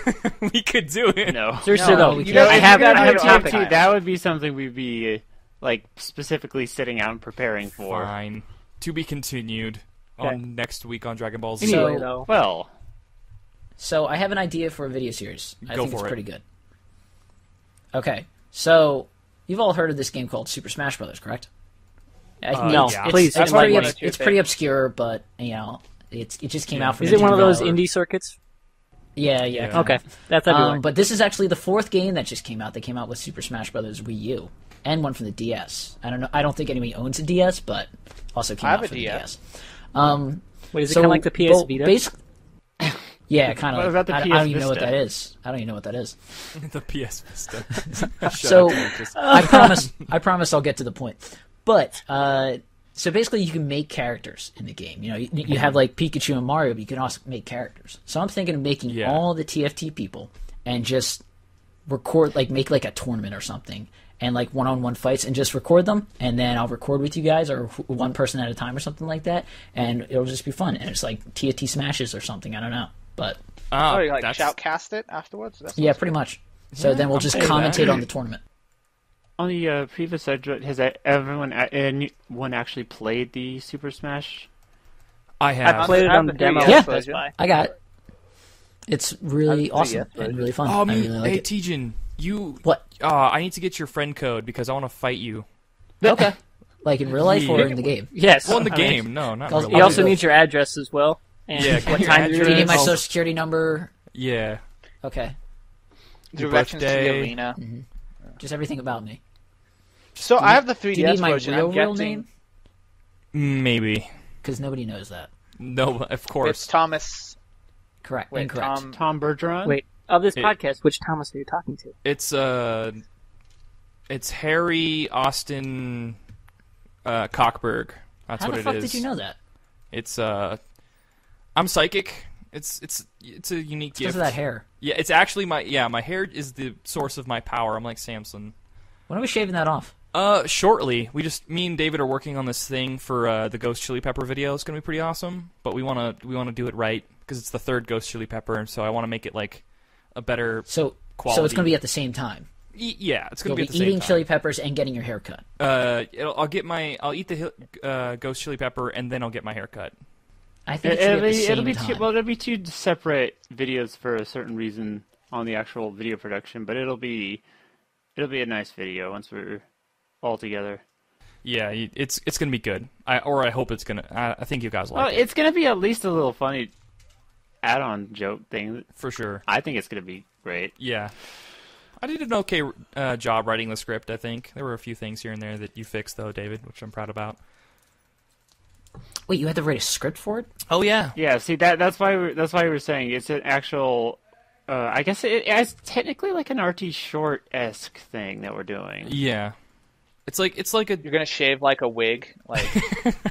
S2: We could do it.
S5: No.
S3: Seriously
S1: No,
S3: though,
S1: we
S3: you
S1: can't.
S3: know, I
S4: If
S3: have
S4: you're gonna
S3: I
S4: do
S3: have
S4: it,
S3: topics.
S4: time.
S5: That would be something we'd be like specifically sitting out and preparing for.
S2: Fine. To be continued
S3: Okay.
S2: on next week on Dragon Ball Z.
S3: Anyway,
S1: So-
S3: though,
S5: Well,
S1: So I have an idea for a video series. I
S2: Go
S1: think it's
S2: for it.
S1: pretty good. Okay, so you've all heard of this game called Super Smash Brothers, correct?
S3: no,
S2: yeah.
S3: please.
S1: It's
S3: enlighten
S1: pretty,
S3: me.
S4: one or two
S1: it's pretty obscure, but you know, it just came out for.
S3: Is it one of those
S1: Nintendo.
S3: indie circuits?
S1: Yeah.
S2: Yeah.
S3: Okay, that's everywhere.
S1: But this is actually the fourth game that just came out. They came out with Super Smash Brothers Wii U and one from the DS. I don't know. I don't think anybody owns a DS, but also came
S4: I have
S1: out
S4: a
S1: for
S4: DS.
S1: the DS.
S3: Wait, is it kind of like the PS Vita?
S1: Yeah, kind of.
S5: What about the
S1: I
S5: PS
S1: don't even know what
S5: Vista?
S1: that is. I don't even know what that is.
S2: The PS Vista. Shut
S1: So
S2: up, Lucas.
S1: I promise I'll get to the point. But so basically, you can make characters in the game. You know, you have like Pikachu and Mario, but you can also make characters. So I'm thinking of making
S2: Yeah.
S1: all the TFT people and just record, like make like a tournament or something, and like one-on-one fights, and just record them, and then I'll record with you guys, or one person at a time, or something like that, and it'll just be fun. And it's like TFT smashes or something. I don't know, but
S4: Oh, you like
S2: that's-
S4: shoutcast it afterwards? That's
S1: yeah, pretty much. So then we'll
S2: I'm
S1: just
S2: okay with that.
S1: commentate on the tournament.
S5: on the previous subject, has anyone actually played the Super Smash?
S2: I have.
S3: I played it on the
S4: the
S3: demo.
S4: 3DS
S1: Yeah.
S3: Best
S4: version.
S3: Buy.
S1: I got it. It's really
S4: I've
S1: awesome
S4: yes,
S1: and really fun.
S2: Oh,
S1: I
S2: me,
S1: really like
S2: hey,
S1: it.
S2: Tijin, you.
S1: What?
S2: I need to get your friend code because I want to fight you.
S1: Okay. Like in real life or
S2: Yeah.
S1: in the game?
S3: Yes.
S2: Well, in the
S3: I mean,
S2: game, no, not
S1: I'll-
S2: real
S3: He
S2: life.
S3: also needs your address as well. And
S2: Yeah,
S3: what
S2: your
S3: time you're
S1: Do you need my
S3: in.
S1: social security number?
S2: Yeah.
S1: Okay.
S2: Your
S4: Directions to
S2: birthday.
S4: the arena.
S1: Just everything about me.
S4: So I have the 3DS
S1: Do you need my
S4: version.
S1: real,
S4: I'm
S1: real
S4: guessing
S1: name?
S2: Maybe.
S1: Because nobody knows that.
S2: No, of
S4: it's
S2: course.
S4: Thomas.
S1: Correct.
S4: Wait,
S1: Incorrect.
S5: Tom Bergeron?
S3: Wait, of this
S2: It-
S3: podcast, which Thomas are you talking to?
S2: It's Harry Austin Cockberg. That's
S1: How
S2: what
S1: the
S2: it
S1: fuck
S2: is.
S1: did you know that?
S2: It's I'm psychic. It's a unique
S1: Because
S2: gift.
S1: of that hair.
S2: Yeah, it's actually my hair is the source of my power. I'm like Samson.
S1: When are we shaving that off?
S2: Shortly. Me and David are working on this thing for the Ghost Chili Pepper video. It's gonna be pretty awesome, but we wanna do it right because it's the third Ghost Chili Pepper, and so I want to make it like a better
S1: So
S2: quality.
S1: it's going to be at the same time.
S2: Yeah, it's gonna
S1: You'll
S2: be
S1: be
S2: at the same
S1: eating
S2: time.
S1: chili peppers and getting your hair cut.
S2: I'll eat the Ghost Chili Pepper and then I'll get my hair cut.
S1: I think it should be at the same time.
S5: It'll be two separate videos for a certain reason on the actual video production, but it'll be a nice video once we're all together.
S2: Yeah, it's gonna be good. I hope it's gonna. I think you guys
S5: Well,
S2: like it
S5: it's gonna be at least a little funny add-on joke thing.
S2: for sure.
S5: I think it's gonna be great.
S2: Yeah, I did an okay job writing the script. I think there were a few things here and there that you fixed though, David, which I'm proud about.
S1: Wait, you had to write a script for it?
S2: Oh yeah,
S5: Yeah, see that's why we're saying it's an actual. I guess it's technically like an RT short-esque thing that we're doing.
S2: yeah. It's like a
S4: You're gonna shave like a wig, like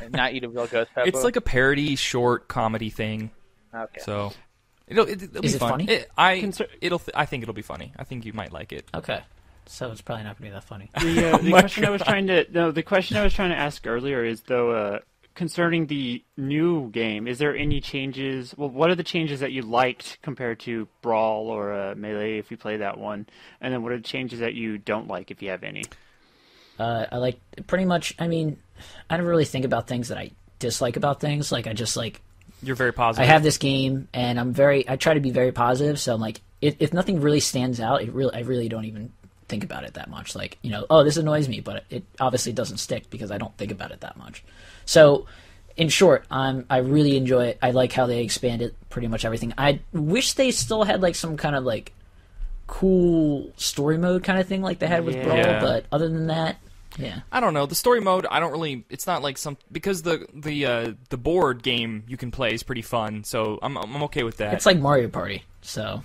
S4: and not eat a real ghost pepper.
S2: it's like a parody short comedy thing.
S4: Okay.
S2: So it'll be
S1: Is it
S2: fun.
S1: funny?
S2: I think it'll be funny. I think you might like it.
S1: Okay. So it's probably not going to be that funny.
S5: The question I was trying to ask earlier is though concerning the new game. Is there any changes? Well, what are the changes that you liked compared to Brawl or Melee if you play that one? And then what are the changes that you don't like if you have any?
S1: I like pretty much. I mean, I don't really think about things that I dislike about things. Like I just like
S2: You're very positive.
S1: I have this game, and I try to be very positive. So I'm like, if nothing really stands out, I really don't even think about it that much. Like, oh, this annoys me, but it obviously doesn't stick because I don't think about it that much. So, in short, I really enjoy it. I like how they expanded pretty much everything. I wish they still had like some kind of like cool story mode kind of thing like they had with Brawl,
S2: Yeah.
S1: but other than that, yeah.
S2: I don't know. The story mode, I don't really. It's not like because the board game you can play is pretty fun. So I'm okay with that.
S1: It's like Mario Party, so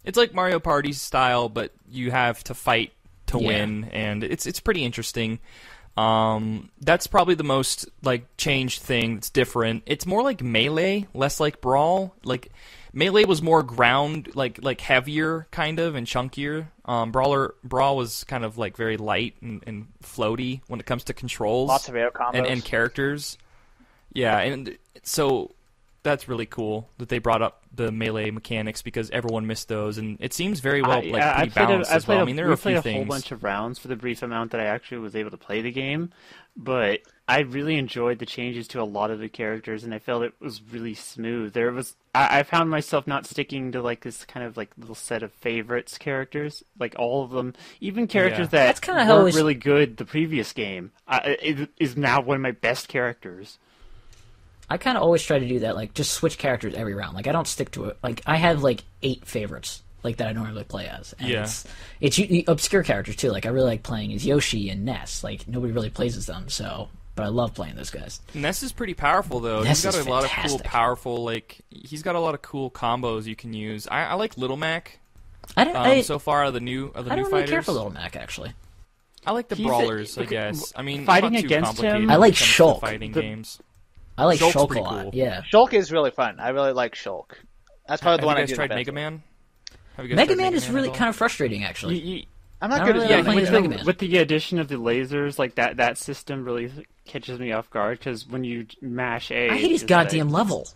S2: It's like Mario Party style, but you have to fight to
S1: Yeah.
S2: win, and it's pretty interesting. That's probably the most like changed thing that's different. It's more like Melee, less like Brawl. Like Melee was more ground, like heavier kind of and chunkier. Brawl was kind of like very light and floaty when it comes to controls.
S4: Lots of air combos.
S2: and characters. Yeah, and so that's really cool that they brought up the Melee mechanics because everyone missed those, and it seems very well pretty balanced as well. I mean, there are a few
S5: we played a
S2: things.
S5: whole bunch of rounds for the brief amount that I actually was able to play the game, but I really enjoyed the changes to a lot of the characters, and I felt it was really smooth. I found myself not sticking to like this kind of like little set of favorites characters, like all of them, even characters
S1: That's
S5: that
S1: kinda how
S5: weren't
S1: it's-
S5: really good the previous game. It is now one of my best characters.
S1: I kind of always try to do that, like just switch characters every round. Like I don't stick to it. Like I have like 8 favorites, like that I normally play as. And
S2: Yeah.
S1: it's obscure characters too. Like I really like playing as Yoshi and Ness. Like nobody really plays as them, so but I love playing those guys.
S2: Ness is pretty powerful though.
S1: Ness
S2: He's got
S1: is
S2: a lot of cool,
S1: fantastic.
S2: powerful he's got a lot of cool combos you can use. I like Little Mac.
S1: I
S2: So far out of the new
S1: don't
S2: fighters.
S1: really care for Little Mac actually.
S2: I like the
S5: He's
S2: brawlers, I guess. I mean,
S5: fighting
S2: not too
S5: against
S2: complicated
S5: him-
S2: when
S1: I like
S2: it comes to
S1: Shulk.
S2: fighting
S5: The-
S2: games.
S1: I like
S2: Shulk's
S1: Shulk a
S2: pretty
S1: lot.
S2: cool.
S1: Yeah,
S4: Shulk is really fun. I really like Shulk. That's probably
S2: Have
S4: the one
S2: you
S4: I
S2: guys
S4: do
S2: tried
S4: the best
S2: Mega
S4: with.
S2: Man? Have you guys
S1: Mega
S2: tried
S1: Man is really
S2: at all?
S1: kind of frustrating actually.
S4: I'm not
S1: I
S4: good
S1: don't
S4: at
S1: really
S4: Mega
S1: like
S4: Man.
S1: playing Mega Man.
S5: With the addition of the lasers, like that system really catches me off guard because when you mash A,
S1: I hate his
S5: it's
S1: goddamn
S5: like,
S1: level.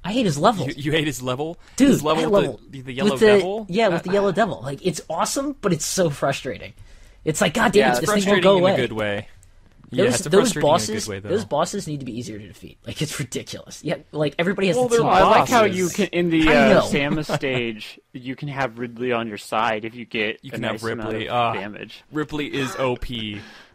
S1: I hate his level.
S2: You hate his level?
S1: Dude,
S2: his level,
S1: that
S2: with
S1: level.
S2: the yellow
S1: with the,
S2: devil?
S1: Yeah, with the yellow devil. Like it's awesome, but it's so frustrating. It's like, God damn
S4: Yeah,
S1: it,
S2: It's
S1: this thing won't
S2: frustrating
S1: go
S2: in
S1: away.
S2: a good way. Yeah,
S1: Those,
S2: it's
S1: those
S2: frustrating
S1: bosses,
S2: in a good way, though.
S1: those bosses need to be easier to defeat. Like it's ridiculous. Yeah, like everybody has
S2: Well,
S1: to team
S2: they're
S5: I
S1: up.
S5: like how
S2: bosses.
S5: you can in the
S1: I know.
S5: Samus stage, you can have Ridley on your side if you get
S2: You
S5: a
S2: can have
S5: nice amount
S2: Ripley.
S5: of damage.
S2: Ripley is OP.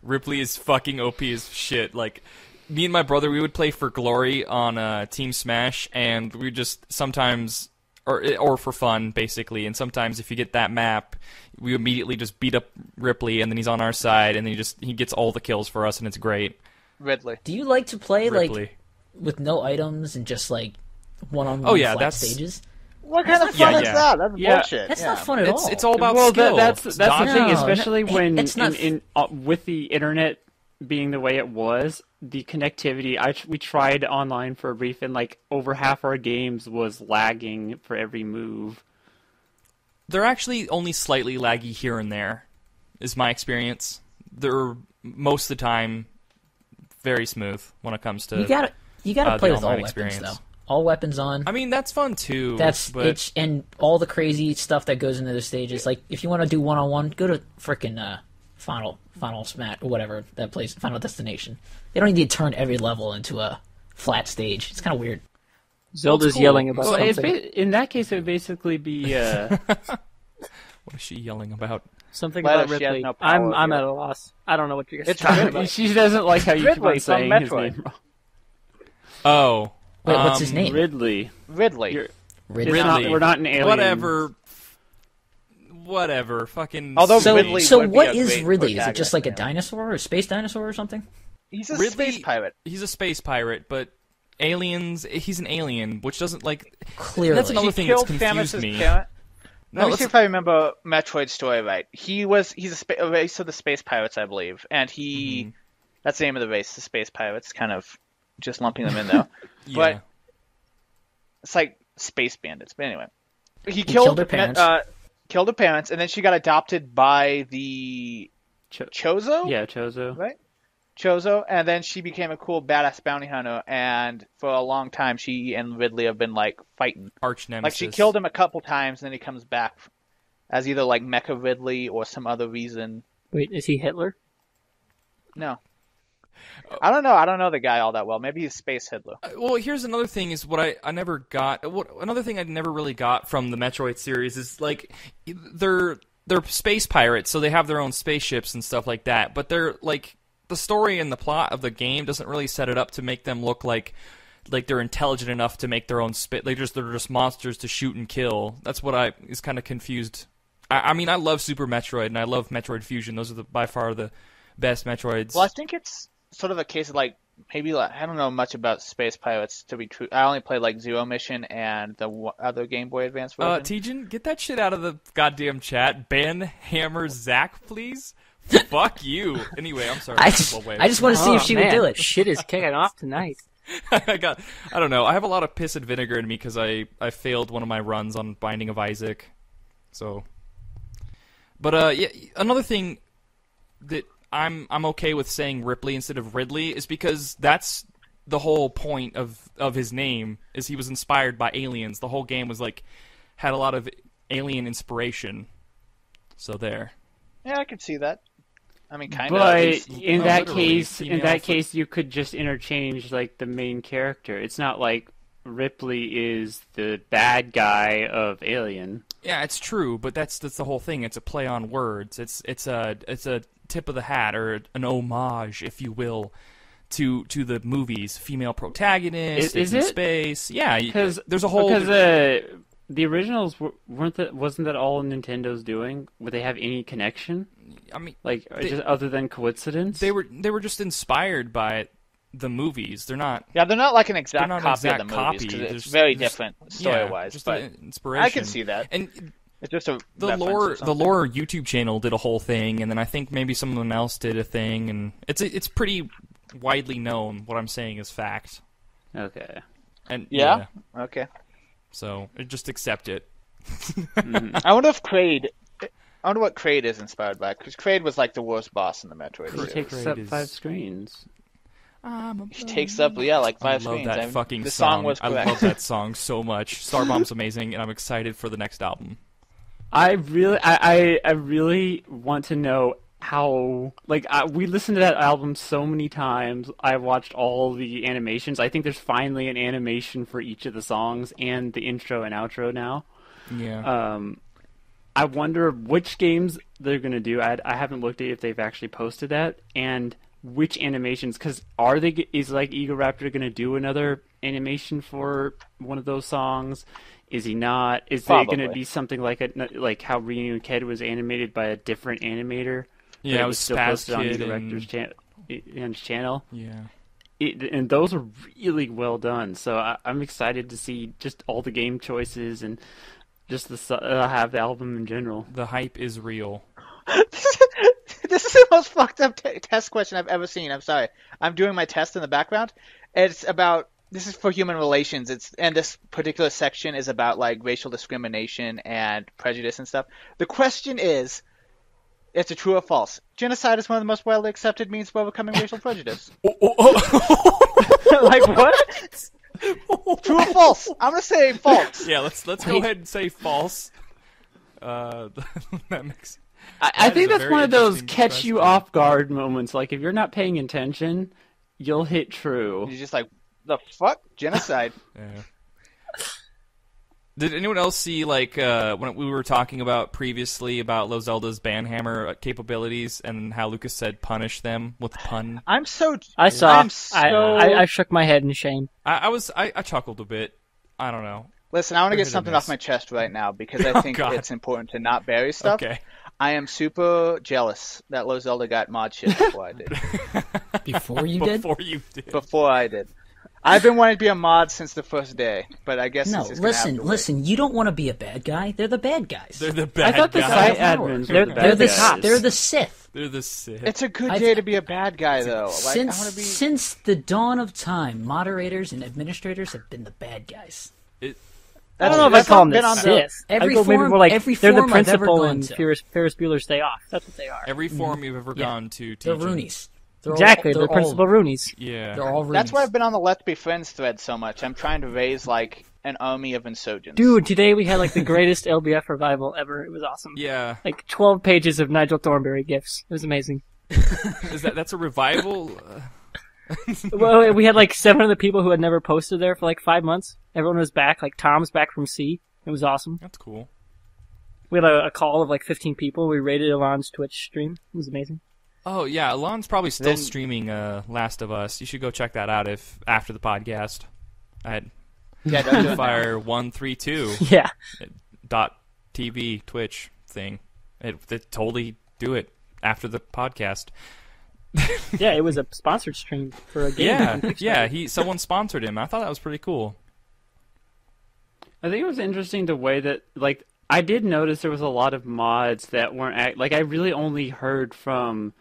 S2: Ripley is fucking OP as shit. Like, me and my brother, we would play for glory on Team Smash, and we just sometimes, or for fun, basically. And sometimes, if you get that map, we immediately just beat up Ripley, and then he's on our side, and then he gets all the kills for us, and it's great.
S4: Ridley.
S1: Do you like to play
S2: Ripley.
S1: like with no items and just like one-on-one
S2: Oh, yeah,
S1: flat
S2: that's-
S1: stages?
S4: What kind of
S2: Yeah,
S4: fun is
S2: yeah.
S4: that? That's
S5: Yeah.
S4: bullshit.
S1: That's
S4: yeah.
S1: not fun at all.
S2: It's all about
S5: Well,
S2: skill.
S5: that's
S2: It's
S5: the thing,
S2: dodging.
S1: No,
S5: especially
S1: no,
S5: when
S1: it's not
S5: with the internet being the way it was, the connectivity. We tried online for a brief, and like over half our games was lagging for every move.
S2: They're actually only slightly laggy here and there, is my experience. They're, most of the time, very smooth when it comes to...
S1: You gotta
S2: the
S1: play with all
S2: online
S1: weapons
S2: experience.
S1: though. All weapons on.
S2: I mean, that's fun, too.
S1: That's
S2: but
S1: it's and all the crazy stuff that goes into the stages. Like if you want to do one-on-one, go to frickin' Final Smash or whatever that place, Final Destination. They don't need to turn every level into a flat stage. It's kind of weird.
S3: Zelda's
S2: cool.
S3: yelling about
S5: Well,
S3: something.
S5: in that case, it would basically be.
S2: What is she yelling about?
S3: Something
S4: Let
S3: about
S4: us, she has
S3: Ripley.
S4: no power
S3: I'm
S4: here.
S3: at a loss. I don't know what you guys
S4: It's
S3: are talking
S4: Ridley.
S3: about.
S5: She doesn't like how you keep
S4: Ridley
S5: on
S4: from
S5: saying his
S4: Metroid.
S5: name wrong.
S2: Oh.
S1: Wait, what's his name?
S5: Ridley.
S4: Ridley.
S5: You're-
S1: Ridley.
S5: We're not an alien.
S2: Whatever. Fucking...
S4: Although
S1: So,
S4: Ridley
S1: so
S4: would be
S1: what
S4: a
S1: is
S4: great
S1: Ridley? Is it just
S4: protagonist,
S1: like a
S4: yeah.
S1: dinosaur, or a space dinosaur, or something?
S4: He's a
S2: Ridley-
S4: space pirate.
S2: He's a space pirate, but aliens... He's an alien, which doesn't, like...
S1: Clearly.
S2: That's another
S4: He
S2: thing that's
S4: killed
S2: confused
S4: Samus's
S2: me.
S4: parent. Let me see if I remember Metroid's story right. He's a race of the space pirates, I believe, and that's the name of the race, the space pirates. Kind of just lumping them in though.
S2: Yeah.
S4: But it's like space bandits. But anyway, he
S1: killed her parents.
S4: Killed her parents, and then she got adopted by the Chozo.
S5: Yeah, Chozo.
S4: Right. Chozo, and then she became a cool badass bounty hunter, and for a long time she and Ridley have been like fighting.
S2: Arch nemesis.
S4: Like she killed him a couple times, and then he comes back as either like Mecha Ridley or some other reason.
S3: Wait, is he Hitler?
S4: No. I don't know. I don't know the guy all that well. Maybe he's Space Hitler.
S2: Well, here's another thing is what I never got. Another thing I never really got from the Metroid series is like they're space pirates, so they have their own spaceships and stuff like that. But they're like the story and the plot of the game doesn't really set it up to make them look like they're intelligent enough to make their own they're just monsters to shoot and kill. That's what I is kind of confused. I mean, I love Super Metroid and I love Metroid Fusion. Those are by far the best Metroids.
S4: Well, I think it's sort of a case of like maybe I don't know much about Space Pirates to be true. I only played like Zero Mission and the other Game Boy Advance version.
S2: Tejan, get that shit out of the goddamn chat. Ban Hammer Zach, please. Fuck you. Anyway, I'm sorry.
S1: I just want to see if she would do it.
S3: Shit is kicking off tonight.
S2: I don't know. I have a lot of piss and vinegar in me because I failed one of my runs on Binding of Isaac. So, but yeah, another thing that I'm okay with saying Ripley instead of Ridley is because that's the whole point of his name is he was inspired by aliens. The whole game was like had a lot of alien inspiration. So there.
S4: Yeah, I could see that. I mean, kind of.
S5: But in that case, you could just interchange like the main character. It's not like Ripley is the bad guy of Alien.
S2: Yeah, it's true, but that's the whole thing. It's a play on words. It's a tip of the hat or an homage, if you will, to the movies. Female protagonist
S5: is
S2: in
S5: it?
S2: Space. Yeah,
S5: because
S2: there's a whole
S5: the originals wasn't that all Nintendo's doing? Would they have any connection?
S2: I mean,
S5: like just other than coincidence?
S2: They were just inspired by the movies. They're not.
S4: Yeah, they're not like an exact
S2: not
S4: copy
S2: an
S4: of the
S2: exact
S4: movies
S2: copy.
S4: because it's very different story-wise.
S2: Just
S4: but
S2: an inspiration.
S4: I can see that.
S2: And
S4: it's just a
S2: the lore YouTube channel did a whole thing, and then I think maybe someone else did a thing, and it's pretty widely known. What I'm saying is fact.
S5: Okay.
S2: And
S4: yeah. Okay.
S2: So just accept it.
S4: I wonder if Kraid. I wonder what Kraid is inspired by, because Kraid was like the worst boss in the Metroid series.
S5: He takes up 5 screens.
S4: He takes up, like 5 screens.
S2: I love that fucking
S4: the
S2: song.
S4: song was correct.
S2: I love that song so much. Starbomb's amazing, and I'm excited for the next album.
S5: I really want to know how, we listened to that album so many times. I watched all the animations. I think there's finally an animation for each of the songs and the intro and outro now.
S2: Yeah.
S5: I wonder which games they're going to do. I haven't looked at if they've actually posted that, and which animations, because is Egoraptor going to do another animation for one of those songs? Is he not? Is there going to be something like how Ryu Ked was animated by a different animator?
S2: Yeah, it was
S5: still posted on Egoraptor's channel.
S2: Yeah.
S5: And those are really well done. So I'm excited to see just all the game choices and just have the album in general.
S2: The hype is real.
S4: This is the most fucked up test question I've ever seen. I'm sorry. I'm doing my test in the background. It's about. This is for human relations. And this particular section is about like racial discrimination and prejudice and stuff. The question is, it's a true or false. Genocide is one of the most widely accepted means of overcoming racial prejudice. Like what? True or false? I'm gonna say false.
S2: Yeah, let's go ahead and say false. That makes.
S5: I think that's one of those catch you off guard moments. Like if you're not paying attention, you'll hit true.
S4: You're just like, the fuck? Genocide.
S2: Yeah. Did anyone else see when we were talking about previously about Zelda's banhammer capabilities and how Lucas said punish them with pun?
S3: I shook my head in shame.
S2: I chuckled a bit. I don't know.
S4: Listen, I want to get something off my chest right now because I think it's important to not bury stuff.
S2: Okay.
S4: I am super jealous that Zelda got mod shit before I did.
S1: Before you did?
S2: Before you did.
S4: Before I did. I've been wanting to be a mod since the first day, but I guess
S1: No,
S4: it's just gonna have to wait.
S1: listen. You don't want to be a bad guy. They're the bad guys.
S2: They're the bad
S5: I thought the
S2: guys.
S5: site admins were the
S1: They're
S5: bad
S1: the
S5: guys.
S1: they're the Sith.
S2: They're the Sith.
S4: It's a good
S1: I've-
S4: day to be a bad guy, though. Like, I want
S1: Since
S4: to be.
S1: since the dawn of time, moderators and administrators have been the bad guys.
S3: I don't know if I call them the Sith.
S1: Every
S3: I go maybe
S1: form-
S3: more like
S1: every
S3: they're the
S1: form I've ever
S3: principal
S1: gone
S3: in
S1: to.
S3: Ferris Bueller's Day Off. That's what they are.
S2: Every forum you've ever gone to,
S1: They're
S2: teaching.
S1: Roonies. They're
S3: Exactly,
S1: all,
S3: they're principal Roonies.
S2: Yeah.
S1: They're all Roonies.
S4: That's why I've been on the Let's Be Friends thread so much. I'm trying to raise like an army of insurgents.
S3: Dude, today we had like the greatest LBF revival ever. It was awesome.
S2: Yeah.
S3: Like 12 pages of Nigel Thornberry gifs. It was amazing.
S2: That's a revival?
S3: Well, we had like 7 of the people who had never posted there for like 5 months. Everyone was back. Like Tom's back from sea. It was awesome.
S2: That's cool.
S3: We had a call of like 15 people. We rated Elon's Twitch stream. It was amazing.
S2: Oh, yeah. Alon's probably still streaming Last of Us. You should go check that out after the podcast. I had
S4: Yeah, don't do it now.
S2: Fire 132
S3: Yeah.
S2: .tv Twitch thing. It totally do it after the podcast.
S3: Yeah, it was a sponsored stream for a game.
S2: Yeah. Someone sponsored him. I thought that was pretty cool.
S5: I think it was interesting the way that, like, I did notice there was a lot of mods that weren't like, I really only heard from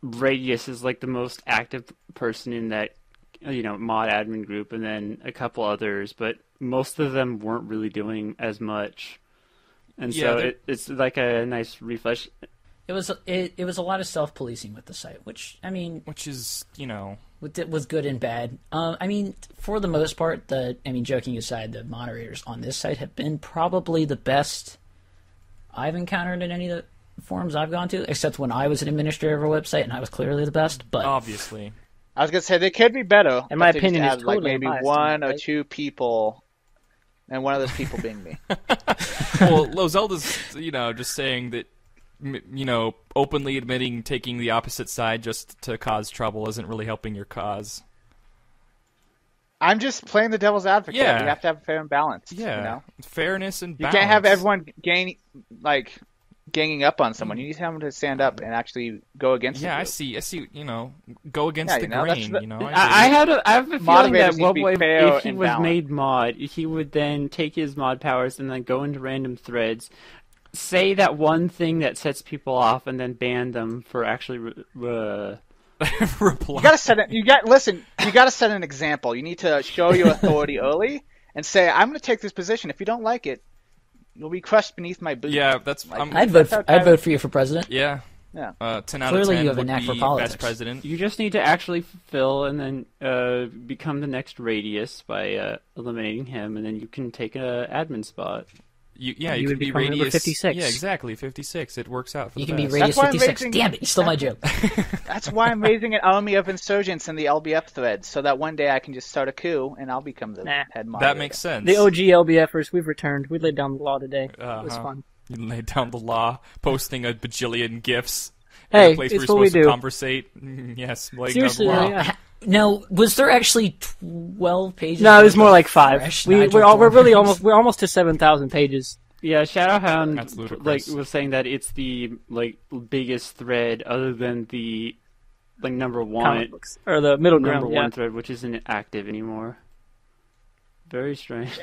S5: Radius as like the most active person in that, mod admin group, and then a couple others, but most of them weren't really doing as much. And
S2: Yeah,
S5: so it's like a nice refresh.
S1: It was a lot of self-policing with the site, which I mean,
S2: Which is,
S1: was good and bad. I mean, for the most part, joking aside, the moderators on this site have been probably the best I've encountered in any of the forums I've gone to, except when I was an administrator of a website, and I was clearly the best. But
S2: obviously.
S4: I was gonna say they could be better.
S3: In my
S4: but they just
S3: opinion, it's
S4: add, like
S3: totally
S4: maybe
S3: biased,
S4: one or
S3: right?
S4: two people, and one of those people being me.
S2: Well, Lozelda's, just saying that, openly admitting taking the opposite side just to cause trouble isn't really helping your cause.
S4: I'm just playing the devil's advocate.
S2: Yeah.
S4: We have to have fair and balance.
S2: Yeah.
S4: You know?
S2: Fairness and
S4: You
S2: balance.
S4: can't have everyone ganging up on someone. You need someone to stand up and actually go against.
S2: Yeah,
S4: the
S2: I
S4: group.
S2: see. Go against the
S4: that's
S2: grain.
S4: the-
S5: I have a feeling that
S4: Moderators need to be
S5: Wubwave,
S4: fair
S5: if he
S4: and
S5: was
S4: balanced.
S5: made mod, he would then take his mod powers and then go into random threads, say that one thing that sets people off, and then ban them for actually.
S2: Reply.
S4: You gotta set it. You gotta set an example. You need to show your authority early and say, "I'm gonna take this position. If you don't like it, you'll be crushed beneath my boot."
S2: Yeah, that's.
S4: Like,
S1: I'd
S4: that's how
S1: vote for you for president.
S2: Yeah.
S4: Yeah.
S2: 10 out
S1: Clearly
S2: of 10
S1: you have a
S2: would
S1: knack for
S2: be
S1: politics.
S2: best president.
S5: You just need to actually fulfill and then become the next Radius by eliminating him, and then you can take an admin spot.
S2: You
S3: You
S2: could
S3: would
S2: be
S3: become number
S2: Radius
S3: 56.
S2: Yeah, exactly. 56. It works out for
S1: You
S2: the
S1: can be
S2: best.
S1: Radius
S4: why I'm
S1: 56.
S4: raising-
S1: Damn it, you stole my joke.
S4: That's why I'm raising an army of insurgents in the LBF thread, so that one day I can just start a coup and I'll become the
S3: Nah.
S4: head moderator.
S2: That makes sense.
S3: The OG LBFers, we've returned. We laid down the law today. It was
S2: Uh-huh.
S3: fun.
S2: You laid down the law, posting a bajillion gifs.
S3: Hey,
S2: a place
S3: it's
S2: where
S3: what we
S2: you're
S3: do.
S2: supposed to conversate. Yes, laying
S3: Seriously,
S2: down the law.
S3: yeah.
S1: Now, was there actually 12 pages?
S3: No, it was
S1: worth
S3: more
S1: of
S3: like 5.
S1: fresh
S3: We're
S1: Nigel
S3: really
S1: Thornberry?
S3: we're almost to 7,000 pages.
S5: Yeah, Shadowhound
S2: That's ludicrous.
S5: was saying that it's the biggest thread other than the number
S3: Comic
S5: one
S3: books or the middle
S5: number
S3: ground.
S5: one
S3: Yeah.
S5: thread, which isn't active anymore. Very strange.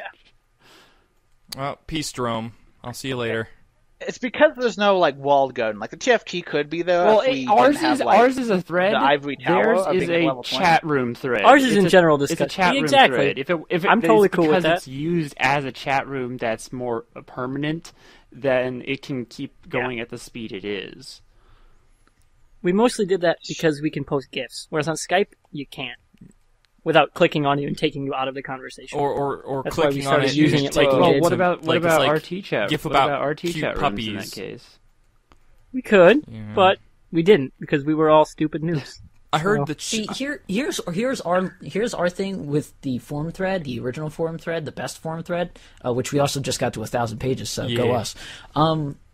S2: Well, peace, Jerome. I'll see you later.
S4: It's because there's no walled garden. Like the TFT could be there.
S5: Well,
S4: if we
S5: ours
S4: didn't have,
S5: ours is a thread.
S4: the Ivory Tower
S5: Theirs
S4: of
S5: is
S4: being
S5: a
S4: level 20.
S5: chat room thread.
S3: Ours is
S5: It's
S3: in
S5: a-
S3: general
S5: It's a
S3: discussion.
S5: chat room
S3: Exactly.
S5: thread. If
S3: I'm totally cool with
S5: because
S3: that.
S5: it's used as a chat room that's more permanent, then it can keep going at the speed it is.
S3: We mostly did that because we can post GIFs, whereas on Skype you can't, without clicking on you and taking you out of the conversation.
S2: Or
S3: That's why we
S2: clicking on
S3: started
S2: it.
S3: using it like we
S5: Well,
S3: did.
S5: what about
S2: like, it's like
S5: RT chat?
S2: GIF
S5: What
S2: about
S5: about RT
S2: cute
S5: chat rooms in that
S2: puppies.
S5: case?
S3: We could,
S2: Yeah.
S3: but we didn't because we were all stupid noobs.
S2: I heard
S3: So-
S2: the
S1: See, here's our thing with the forum thread, the original forum thread, the best forum thread, which we also just got to 1,000 pages. So go
S2: Yeah.
S1: us.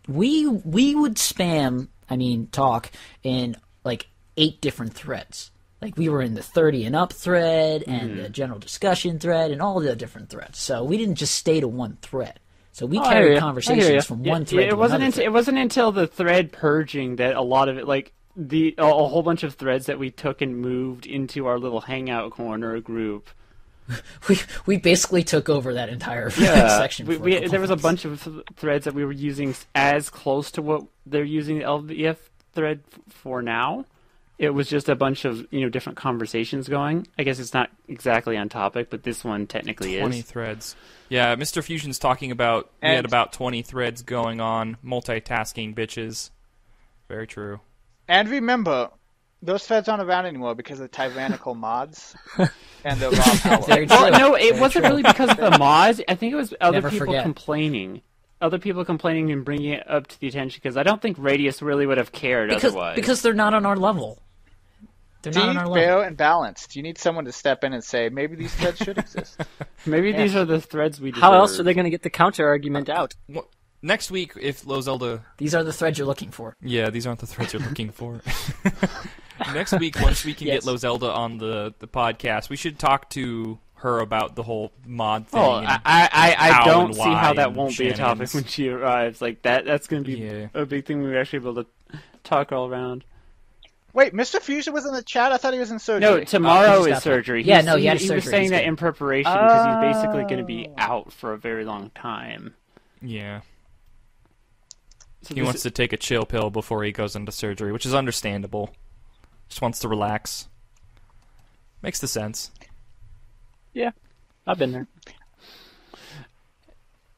S1: We would spam, talk in like 8 different threads. Like we were in the 30 and up thread and the general discussion thread and all the different threads. So we didn't just stay to one thread. So we
S3: I hear
S1: carried
S3: ya. I hear
S1: conversations
S3: ya.
S1: from one thread
S5: it
S1: to
S5: wasn't
S1: another
S5: until
S1: thread.
S5: it wasn't until the thread purging that a lot of it, a whole bunch of threads that we took and moved into our little hangout corner group,
S1: we basically took over that entire
S5: Yeah,
S1: section.
S5: there was a bunch of threads that we were using as close to what they're using the LVF thread for now. It was just a bunch of different conversations going. I guess it's not exactly on topic, but this one technically
S2: 20
S5: is.
S2: threads. Yeah, Mr. Fusion's talking about we had about 20 threads going on, multitasking bitches. Very true.
S4: And remember, those threads aren't around anymore because of tyrannical mods and the raw power.
S1: Very true.
S5: Well, no, it
S1: Very
S5: wasn't
S1: true.
S5: really because of the mods. I think it was other
S1: Never
S5: people
S1: forget.
S5: complaining. Other people complaining and bringing it up to the attention because I don't think Radius really would have cared otherwise.
S1: Because they're not on our level. They're not on our
S4: Fair,
S1: level.
S4: and balanced. You need someone to step in and say, maybe these threads should exist.
S5: Maybe these are the threads we deserve.
S3: How else are they going to get the counter argument out?
S2: Next week, if Lozelda...
S1: These are the threads you're looking for.
S2: Yeah, these aren't the threads you're looking for. Next week, once we can
S1: Yes.
S2: get Lozelda on the podcast, we should talk to her about the whole mod thing.
S5: Oh,
S2: and
S5: I
S2: how
S5: don't
S2: and
S5: see
S2: why
S5: how that
S2: and
S5: won't be a topic
S2: shenanigans.
S5: when she arrives. Like that's going to be
S2: Yeah.
S5: a big thing we're actually able to talk all around.
S4: Wait, Mr. Fusion was in the chat? I thought he was in surgery.
S5: No, tomorrow
S1: just
S5: is
S1: got
S5: surgery.
S1: Yeah, no, he had
S5: he was
S1: surgery.
S5: saying
S1: He's
S5: that
S1: good.
S5: in preparation because he's basically going to be out for a very long time.
S2: Yeah.
S5: So
S2: He
S5: this
S2: wants
S5: is-
S2: to take a chill pill before he goes into surgery, which is understandable. Just wants to relax. Makes the sense.
S3: Yeah, I've been there.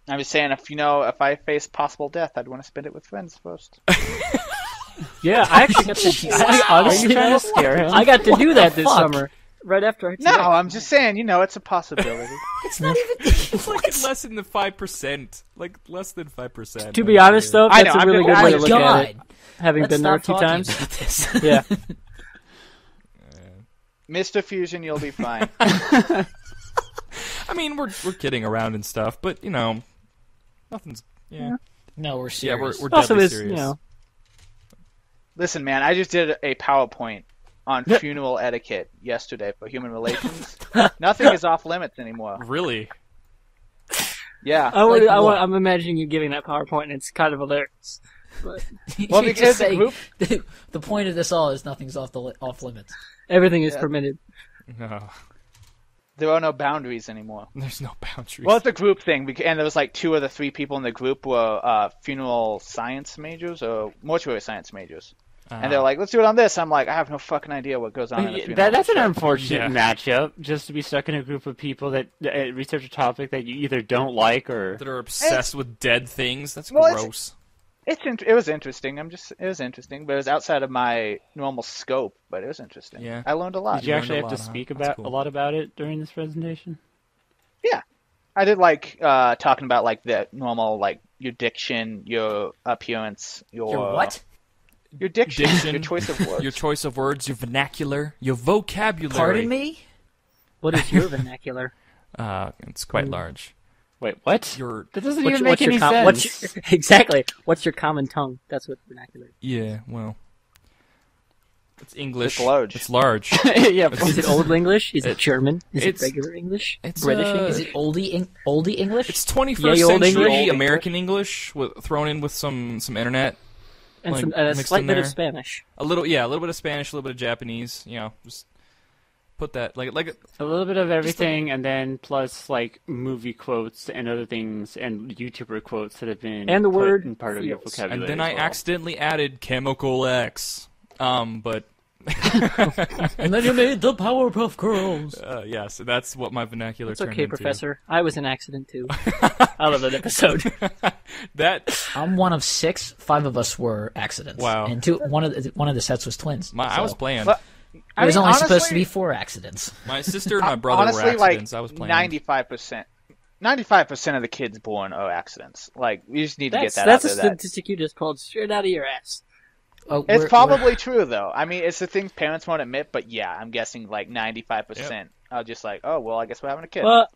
S4: I'm just saying, if I face possible death, I'd want to spend it with friends first.
S3: Yeah, I actually got to.
S5: Are you trying to scare him?
S3: I got to do that this
S1: fuck?
S3: summer. Right after I
S4: No, I'm just saying, it's a possibility.
S1: It's not even.
S2: It's like less than 5%. Like less than 5%.
S3: To be honest, though,
S4: I
S3: that's
S4: know,
S3: a really
S4: I'm
S3: good
S4: gonna-
S3: way
S1: Oh
S3: to
S1: my
S3: look
S1: god!
S3: at it. Having
S1: Let's
S3: been there a
S1: stop
S3: few
S1: talking
S3: times.
S1: about this.
S3: Yeah.
S4: Mr. Fusion, you'll be fine.
S2: I mean, we're kidding around and stuff, but nothing's. Yeah.
S1: No, we're
S2: Yeah,
S1: serious.
S2: we're
S3: Also,
S2: deadly
S3: is
S2: serious.
S4: Listen, man, I just did a PowerPoint on funeral etiquette yesterday for human relations. Nothing is off limits anymore.
S2: Really?
S4: Yeah.
S3: I'm imagining you giving that PowerPoint, and it's kind of hilarious. But
S4: Well,
S1: You're
S4: because
S1: just
S4: the
S1: saying-
S4: group-
S1: the point of this all is nothing's off limits.
S3: everything is
S4: Yeah.
S3: permitted.
S2: No.
S4: There are no boundaries anymore.
S2: There's no boundaries.
S4: Well, it's a group thing, and there was like 2 of the 3 people in the group were funeral science majors or mortuary science majors. And they're like, let's do it on this. I'm like, I have no fucking idea what goes on in a funeral.
S5: That's an
S4: Sure.
S5: unfortunate
S2: Yeah.
S5: matchup, just to be stuck in a group of people that research a topic that you either don't like or...
S2: that are obsessed with dead things. That's
S4: Well, it's-
S2: gross.
S4: It was interesting. It was interesting, but it was outside of my normal scope. But it was interesting.
S2: Yeah.
S4: I learned a lot.
S5: Did you
S2: learned
S5: actually
S2: a
S5: have
S2: lot,
S5: to
S2: huh?
S5: speak
S2: That's
S5: about
S2: cool.
S5: a lot about it during this presentation?
S4: Yeah, I did like talking about like the normal like your diction, your appearance, your
S1: what?
S4: Your diction,
S2: Diction,
S4: your choice of words.
S2: Your choice of words, your vernacular, your vocabulary.
S1: Pardon me?
S3: What is your vernacular?
S2: It's quite large.
S5: Wait, what?
S2: Your
S5: That doesn't
S3: What's
S5: even
S3: your-
S5: make any sense.
S3: what's your- exactly. What's your common tongue? That's what vernacular is.
S2: yeah, well, it's English.
S4: It's large.
S2: It's large.
S5: Yeah,
S3: Is it Old English? Is it
S2: It's-
S3: German? Is it
S2: it's-
S3: regular English?
S2: it's,
S3: British
S2: uh,
S3: English?
S1: Is it oldie English?
S2: It's 21st
S3: Yay, old
S2: century
S3: English?
S2: American English thrown in with some internet.
S3: And
S2: like,
S3: some, a
S2: mixed
S3: slight
S2: in
S3: bit
S2: there.
S3: of Spanish.
S2: A little bit of Spanish, a little bit of Japanese. Just put that like
S5: a little bit of everything, and then plus like movie quotes and other things and YouTuber quotes that have been
S3: And the
S5: put
S3: word
S5: in part of your
S3: feels.
S5: vocabulary.
S2: and then
S5: as
S2: I
S5: well.
S2: accidentally added chemical X. But
S1: And then you made the Powerpuff Girls.
S2: yeah, so that's what my vernacular
S3: It's
S2: turned
S3: okay,
S2: into.
S3: Professor. I was an accident too. Out of an episode.
S2: That
S1: I'm one of 6. 5 of us were accidents.
S2: Wow.
S1: And one of the sets was twins.
S2: I was
S1: so
S2: playing.
S4: But-
S1: It was only supposed to
S4: honestly-
S1: be 4 accidents.
S2: My sister and my brother were
S4: honestly,
S2: accidents.
S4: like
S2: I was playing.
S4: 95% of the kids born are accidents. Like you just need to get
S3: That's
S4: that
S3: a
S4: out there.
S3: statistic you just pulled straight out of your ass.
S1: Oh,
S4: It's
S1: we're-
S4: probably true though. I mean, it's the things parents won't admit, but yeah, I'm guessing like 95% are just like, oh well, I guess we're having a kid.
S3: But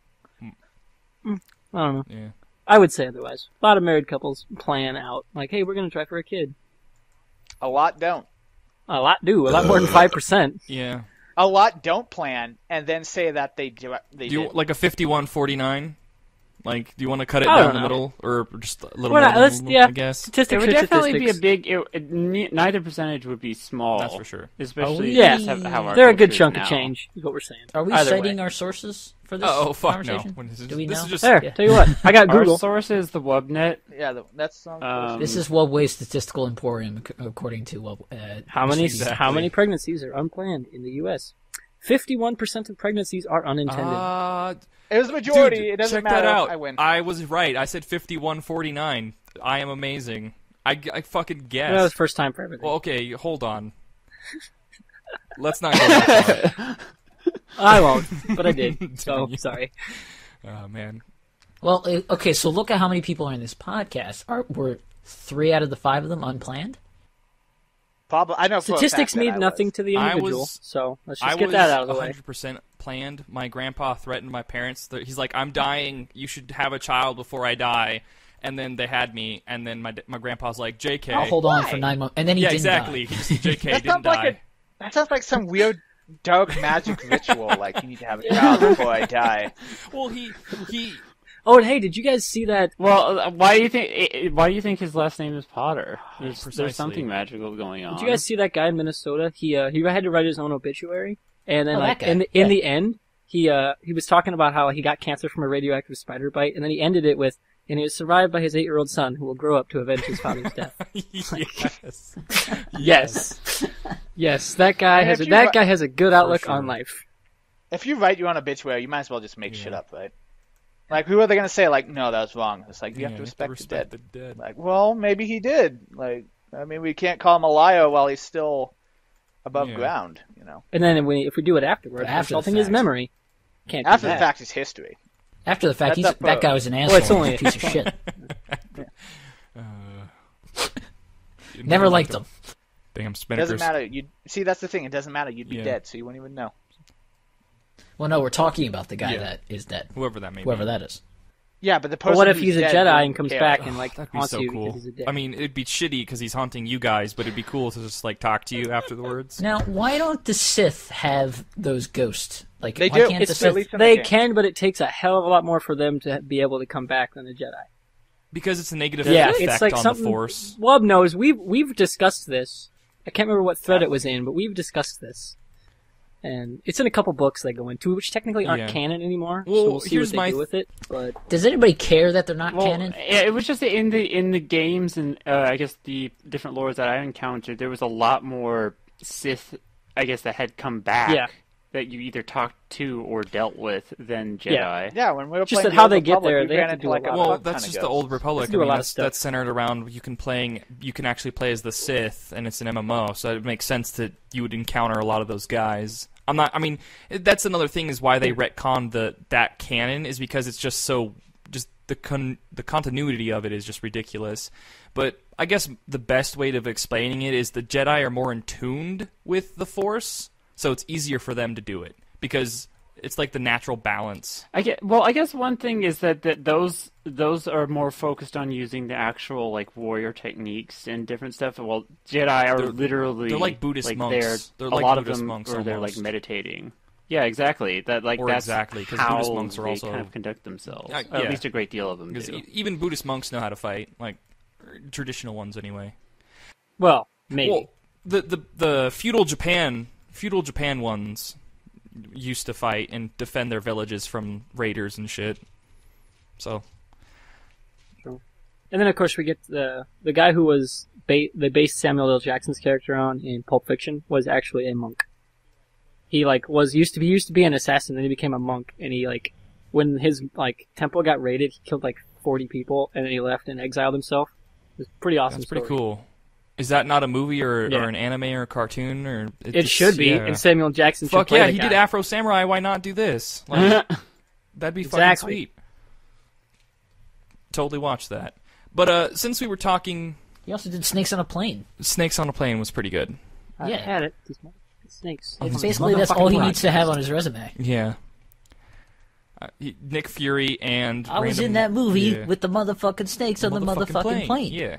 S3: I don't know.
S2: Yeah.
S3: I would say otherwise. A lot of married couples plan out like, hey, we're gonna try for a kid.
S4: A lot don't.
S3: A lot do. A lot more than 5%.
S2: Yeah.
S4: A lot don't plan and then say that they do. They
S2: Do you
S4: did.
S2: like a 51-49? Like, do you want to cut it
S3: I
S2: down
S3: don't
S2: the
S3: know.
S2: middle, or just a little
S3: Well,
S2: more?
S3: let's- yeah.
S2: I guess
S5: It
S3: Statistics
S5: would
S3: are
S5: definitely be a
S3: statistics.
S5: big. Neither percentage would be small.
S2: that's for sure.
S5: Especially
S3: Yeah.
S5: how our
S3: They're a good
S5: culture is
S3: chunk
S5: now.
S3: of change, is what we're saying.
S1: Are we
S3: Either
S1: citing
S3: way.
S1: our sources for this
S2: Oh fuck no!
S1: conversation? Do we
S2: This
S1: know?
S2: is just
S3: There,
S1: Yeah.
S3: tell you what, I got
S5: Our
S3: Google.
S5: source is the WebNet.
S4: Yeah, that's
S1: This is Wubwave Statistical Emporium, according to
S3: How many
S2: Exactly.
S3: pregnancies are unplanned in the U.S.? 51% of pregnancies are unintended.
S4: it was a majority.
S2: Dude,
S4: it doesn't
S2: check
S4: matter.
S2: that out.
S4: I win.
S2: I was right. I said 51-49. I am amazing. I fucking guessed.
S3: That was first time for everything.
S2: Well, okay, hold on. Let's not go that far.
S3: I won't, but I did. So
S2: Damn you.
S3: sorry.
S2: Oh man.
S1: Well, okay, so look at how many people are in this podcast. Were 3 out of the 5 of them unplanned?
S4: Probably. I know. For a fact
S3: Statistics
S4: that
S3: mean
S4: I
S3: nothing
S4: was.
S3: to the
S2: I
S3: individual,
S2: was-
S3: so let's
S2: I
S3: just get
S2: was
S3: that out of the way.
S2: 100% planned. My grandpa threatened my parents. He's like, "I'm dying. You should have a child before I die." And then they had me. And then my grandpa's like, "JK."
S1: I'll hold on
S4: Why?
S1: for 9 months, and then he
S2: Yeah,
S1: didn't
S2: exactly.
S1: die.
S2: He just, JK
S4: That
S2: didn't
S4: sounds like
S2: die.
S4: that sounds like some weird dark magic ritual. Like you need to have a child before I die.
S2: Well, he
S3: Oh, and hey, did you guys see that?
S5: Well, why do you think? Why do you think his last name is Potter?
S2: Precisely.
S5: There's something magical going on.
S3: Did you guys see that guy in Minnesota? He had to write his own obituary, and then
S1: Oh,
S3: like
S1: that guy.
S3: in
S1: Yeah.
S3: the end, he was talking about how he got cancer from a radioactive spider bite, and then he ended it with, "And he was survived by his 8-year-old son, who will grow up to avenge his father's death."
S2: yes.
S3: Yes, yes, that guy
S4: And
S3: has
S4: if you
S3: that
S4: ri-
S3: guy has a good outlook
S2: sure.
S3: on life.
S4: If you write your own obituary, you might as well just make shit up, right? Like, who are they gonna say? Like, no, that was wrong. It's like you have to respect the dead. Like, well, maybe he did. Like, I mean, we can't call him a liar while he's still above
S2: Yeah.
S4: ground, you know.
S3: And then if we do it afterwards,
S1: But after the
S3: insulting his
S1: fact.
S3: memory, can't do
S4: After the
S3: that.
S4: fact is history.
S1: After the fact,
S4: That's up
S1: that
S4: for-
S1: guy was an
S3: Well,
S1: asshole,
S3: it's only
S1: a piece of shit.
S2: Uh,
S1: Never liked him.
S2: Damn
S4: It
S2: spinnakers.
S4: doesn't matter. You see, that's the thing. It doesn't matter. You'd be
S2: Yeah.
S4: dead, so you wouldn't even know.
S1: Well, no, we're talking about the guy
S2: Yeah.
S1: that is dead,
S2: Whoever that may
S1: whoever
S2: be.
S1: that is.
S4: Yeah, but the
S3: But
S4: person.
S3: what if
S4: who's
S3: he's a
S4: dead
S3: Jedi
S4: wouldn't
S3: and comes
S4: care.
S3: back and like
S2: That'd be
S3: haunts
S2: so
S3: you
S2: cool.
S3: because he's a dick?
S2: I mean, it'd be shitty because he's haunting you guys, but it'd be cool to just like talk to you afterwards.
S1: Now, why don't the Sith have those ghosts? Like,
S4: They
S1: why
S4: do.
S1: can't
S4: It's
S1: the
S4: at
S1: Sith?
S4: least in the
S3: They
S4: game.
S3: can, but it takes a hell of a lot more for them to be able to come back than the Jedi.
S2: Because it's a negative
S3: Yeah,
S2: effect
S3: it's like
S2: on
S3: something.
S2: the Force.
S3: Wub knows. We've discussed this. I can't remember what thread it was in, but we've discussed this. And it's in a couple books they go into, which technically aren't
S2: Yeah.
S3: canon anymore.
S2: Well,
S3: so we'll see
S2: here's
S3: what they
S2: my
S3: do with it. But
S1: Does anybody care that they're not
S5: Well,
S1: canon?
S5: yeah, it was just in the games and I guess the different lores that I encountered, there was a lot more Sith, I guess, that had come back
S3: Yeah.
S5: that you either talked to or dealt with than Jedi.
S3: Yeah.
S4: Yeah, when we were
S3: Just
S4: playing
S3: that how
S4: the
S3: they
S4: Old
S3: get
S4: Republic,
S3: there,
S4: we
S3: they
S4: ran
S3: have to
S4: into
S3: do a
S4: like
S3: lot.
S4: a
S2: Well,
S4: fuck
S2: that's
S4: ton
S2: just
S4: of
S2: the
S4: ghosts.
S2: Old Republic.
S3: do a lot of
S2: that's,
S3: stuff.
S2: that's centered around you can actually play as the Sith, and it's an MMO, so it makes sense that you would encounter a lot of those guys. That's another thing is why they retconned that canon is because it's just so the continuity of it is just ridiculous. But I guess the best way of explaining it is the Jedi are more in tuned with the Force, so it's easier for them to do it because it's like the natural balance.
S5: I guess one thing is that those are more focused on using the actual like warrior techniques and different stuff. Well, Jedi are literally
S2: they're like Buddhist monks. They're
S5: a
S2: like
S5: lot
S2: Buddhist
S5: of them,
S2: monks
S5: or they're like
S2: almost.
S5: meditating. Yeah, exactly. That's
S2: Exactly, 'cause
S5: how
S2: Buddhist monks are
S5: they
S2: also-
S5: kind of conduct themselves.
S2: Yeah.
S5: At least a great deal of them
S2: Because
S5: do.
S2: even Buddhist monks know how to fight, like traditional ones anyway.
S3: well, maybe.
S2: Well, the feudal Japan ones used to fight and defend their villages from raiders and shit. So
S3: And then of course we get the guy who was they based Samuel L. Jackson's character on in Pulp Fiction was actually a monk. He like used to be an assassin, then he became a monk, and he like when his like temple got raided, he killed like 40 people, and then he left and exiled himself. It was a pretty awesome.
S2: that's pretty
S3: story.
S2: cool. Is that not a movie or
S3: Yeah.
S2: an anime or a cartoon or
S3: It should be,
S2: yeah.
S3: and Samuel Jackson should
S2: Fuck
S3: play
S2: yeah,
S3: the
S2: he
S3: guy.
S2: did Afro Samurai. Why not do this? Like, that'd be fucking
S3: Exactly.
S2: sweet. Totally watch that. But since we were talking,
S1: He also did Snakes on a Plane.
S2: Snakes on a Plane was pretty good.
S3: I
S1: Yeah.
S3: had it. These snakes.
S1: It's basically that's all he needs to have on his resume.
S2: Yeah. Nick Fury and
S1: I was
S2: random-
S1: in that movie
S2: yeah.
S1: with the motherfucking snakes on the motherfucking plane.
S2: Yeah.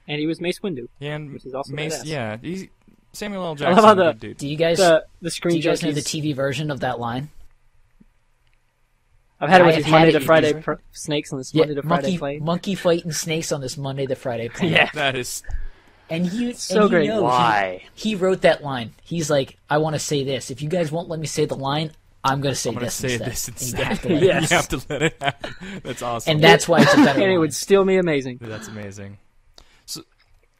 S3: And he was Mace Windu.
S2: Yeah, and
S3: Which is also
S2: Mace,
S3: badass.
S2: yeah, Samuel L.
S3: I love
S2: Jackson,
S3: how
S2: good dude.
S1: Do you guys
S3: The
S1: do
S3: screen
S1: you guys know the
S3: junkies.
S1: TV version of that line?
S3: I've had it with
S1: I
S3: these
S1: had
S3: Monday
S1: it
S3: to
S1: with
S3: Friday
S1: these-
S3: snakes on this
S1: Yeah,
S3: Monday to Friday plane.
S1: monkey fighting snakes on this Monday to Friday plane.
S3: Yeah.
S2: That is
S1: And
S3: So great.
S5: Why?
S1: He wrote that line. He's like, I want to say this. If you guys won't let me say the line, I'm going to say
S2: I'm gonna
S1: this
S2: say
S1: instead.
S2: this
S1: And you
S2: instead.
S1: have to let
S3: Yes.
S2: You have to let it happen. That's awesome.
S1: And that's why it's a better
S3: And it
S1: line.
S3: would still be amazing.
S2: That's amazing.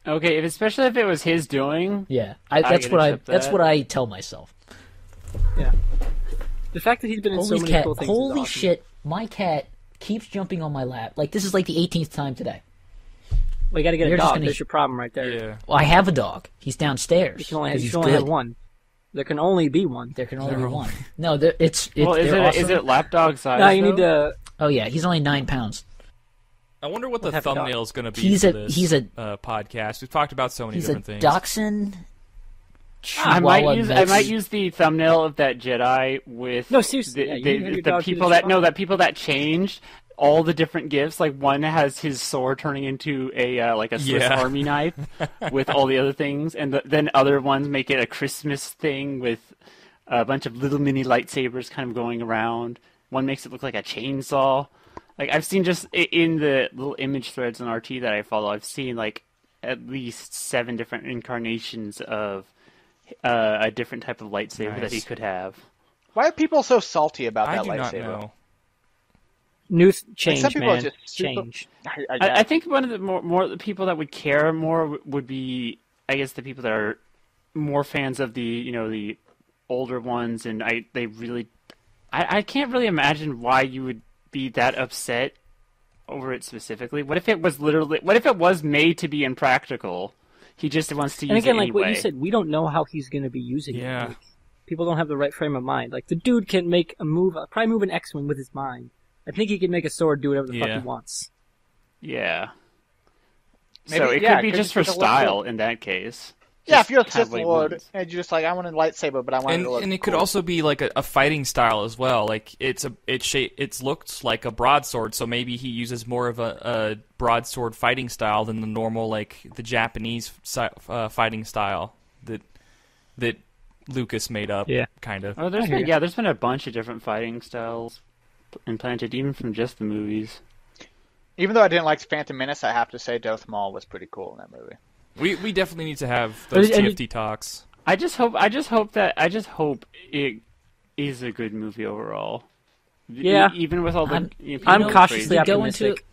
S5: Okay, especially if it was his doing.
S1: Yeah,
S5: I
S1: that's
S5: can
S1: what
S5: accept
S1: that's
S5: that.
S1: what I tell myself.
S3: Yeah. The fact that he's been in so
S1: Holy
S3: many
S1: cat!
S3: cool things.
S1: Holy
S3: is awesome.
S1: shit! My cat keeps jumping on my lap. Like this is like the 18th time today.
S3: Well, you got to get
S1: You're
S3: a
S1: just
S3: dog.
S1: gonna-
S3: There's your problem right there.
S2: Yeah.
S1: Well, I have a dog. He's downstairs.
S3: You can only,
S1: 'cause
S3: you
S1: he's
S3: can only have
S1: good.
S3: one. There can only be one.
S1: There can only be
S2: No.
S1: one. No, it's
S5: Well, is
S1: they're
S5: it
S1: awesome.
S5: is it lapdog size?
S3: No, you need
S5: though?
S3: to.
S1: Oh yeah, he's only 9 pounds.
S2: I wonder what the
S3: We'll have to talk.
S2: thumbnail is going to be
S1: He's
S2: for
S1: a-
S2: this
S1: he's a-
S2: podcast. We've talked about so many
S1: He's a
S2: different things.
S1: dachshund.
S5: I
S1: Chihuahua
S5: might
S1: mix.
S5: use the thumbnail of that Jedi with
S3: No, seriously, yeah, you can have your
S5: the
S3: dog do
S5: people
S3: the
S5: that
S3: Chihuahua.
S5: that people that changed all the different gifts. Like one has his sword turning into a like a Swiss
S2: Yeah.
S5: Army knife with all the other things, and then other ones make it a Christmas thing with a bunch of little mini lightsabers kind of going around. One makes it look like a chainsaw. Like I've seen just in the little image threads on RT that I follow, I've seen like at least 7 different incarnations of a different type of lightsaber that he
S2: Nice.
S5: could have.
S4: Why are people so salty about
S2: I
S4: that
S2: do not
S4: lightsaber?
S2: know.
S3: New change,
S4: some people
S3: man.
S4: are just super-
S3: Change.
S5: I think one of the more the people that would care more would be, I guess, the people that are more fans of the the older ones, and I can't really imagine why you would be that upset over it specifically. What if it was made to be impractical? He just wants to use
S3: And again,
S5: it
S3: like
S5: anyway.
S3: what you said, we don't know how he's going to be using
S2: Yeah.
S3: it. Like, people don't have the right frame of mind. Like the dude can make a move, probably move an X-wing with his mind. I think he can make a sword do whatever the fuck
S2: Yeah.
S3: he wants.
S5: Yeah.
S4: Maybe-
S5: So it
S4: yeah,
S5: could be
S4: it could
S5: just
S4: just
S5: for
S4: be the
S5: style in that case.
S4: Yeah,
S5: Just
S4: if you're a
S5: have
S4: Sith
S5: white
S4: Lord
S5: ones.
S4: and you're just like, I want a lightsaber, but I want it to look
S2: And it could
S4: cool.
S2: also be like a fighting style as well. Like it looks like a broadsword, so maybe he uses more of a broadsword fighting style than the normal like the Japanese fighting style that Lucas made up.
S3: Yeah.
S2: Kind of.
S5: Oh, there's been a bunch of different fighting styles implanted, even from just the movies.
S4: Even though I didn't like Phantom Menace, I have to say Darth Maul was pretty cool in that movie.
S2: We definitely need to have those
S3: And-
S2: TFT talks.
S5: I just hope it is a good movie overall.
S3: Yeah.
S5: Even with all the
S1: I'm-
S5: people
S3: I'm
S5: going
S3: cautiously
S5: crazy.
S3: optimistic.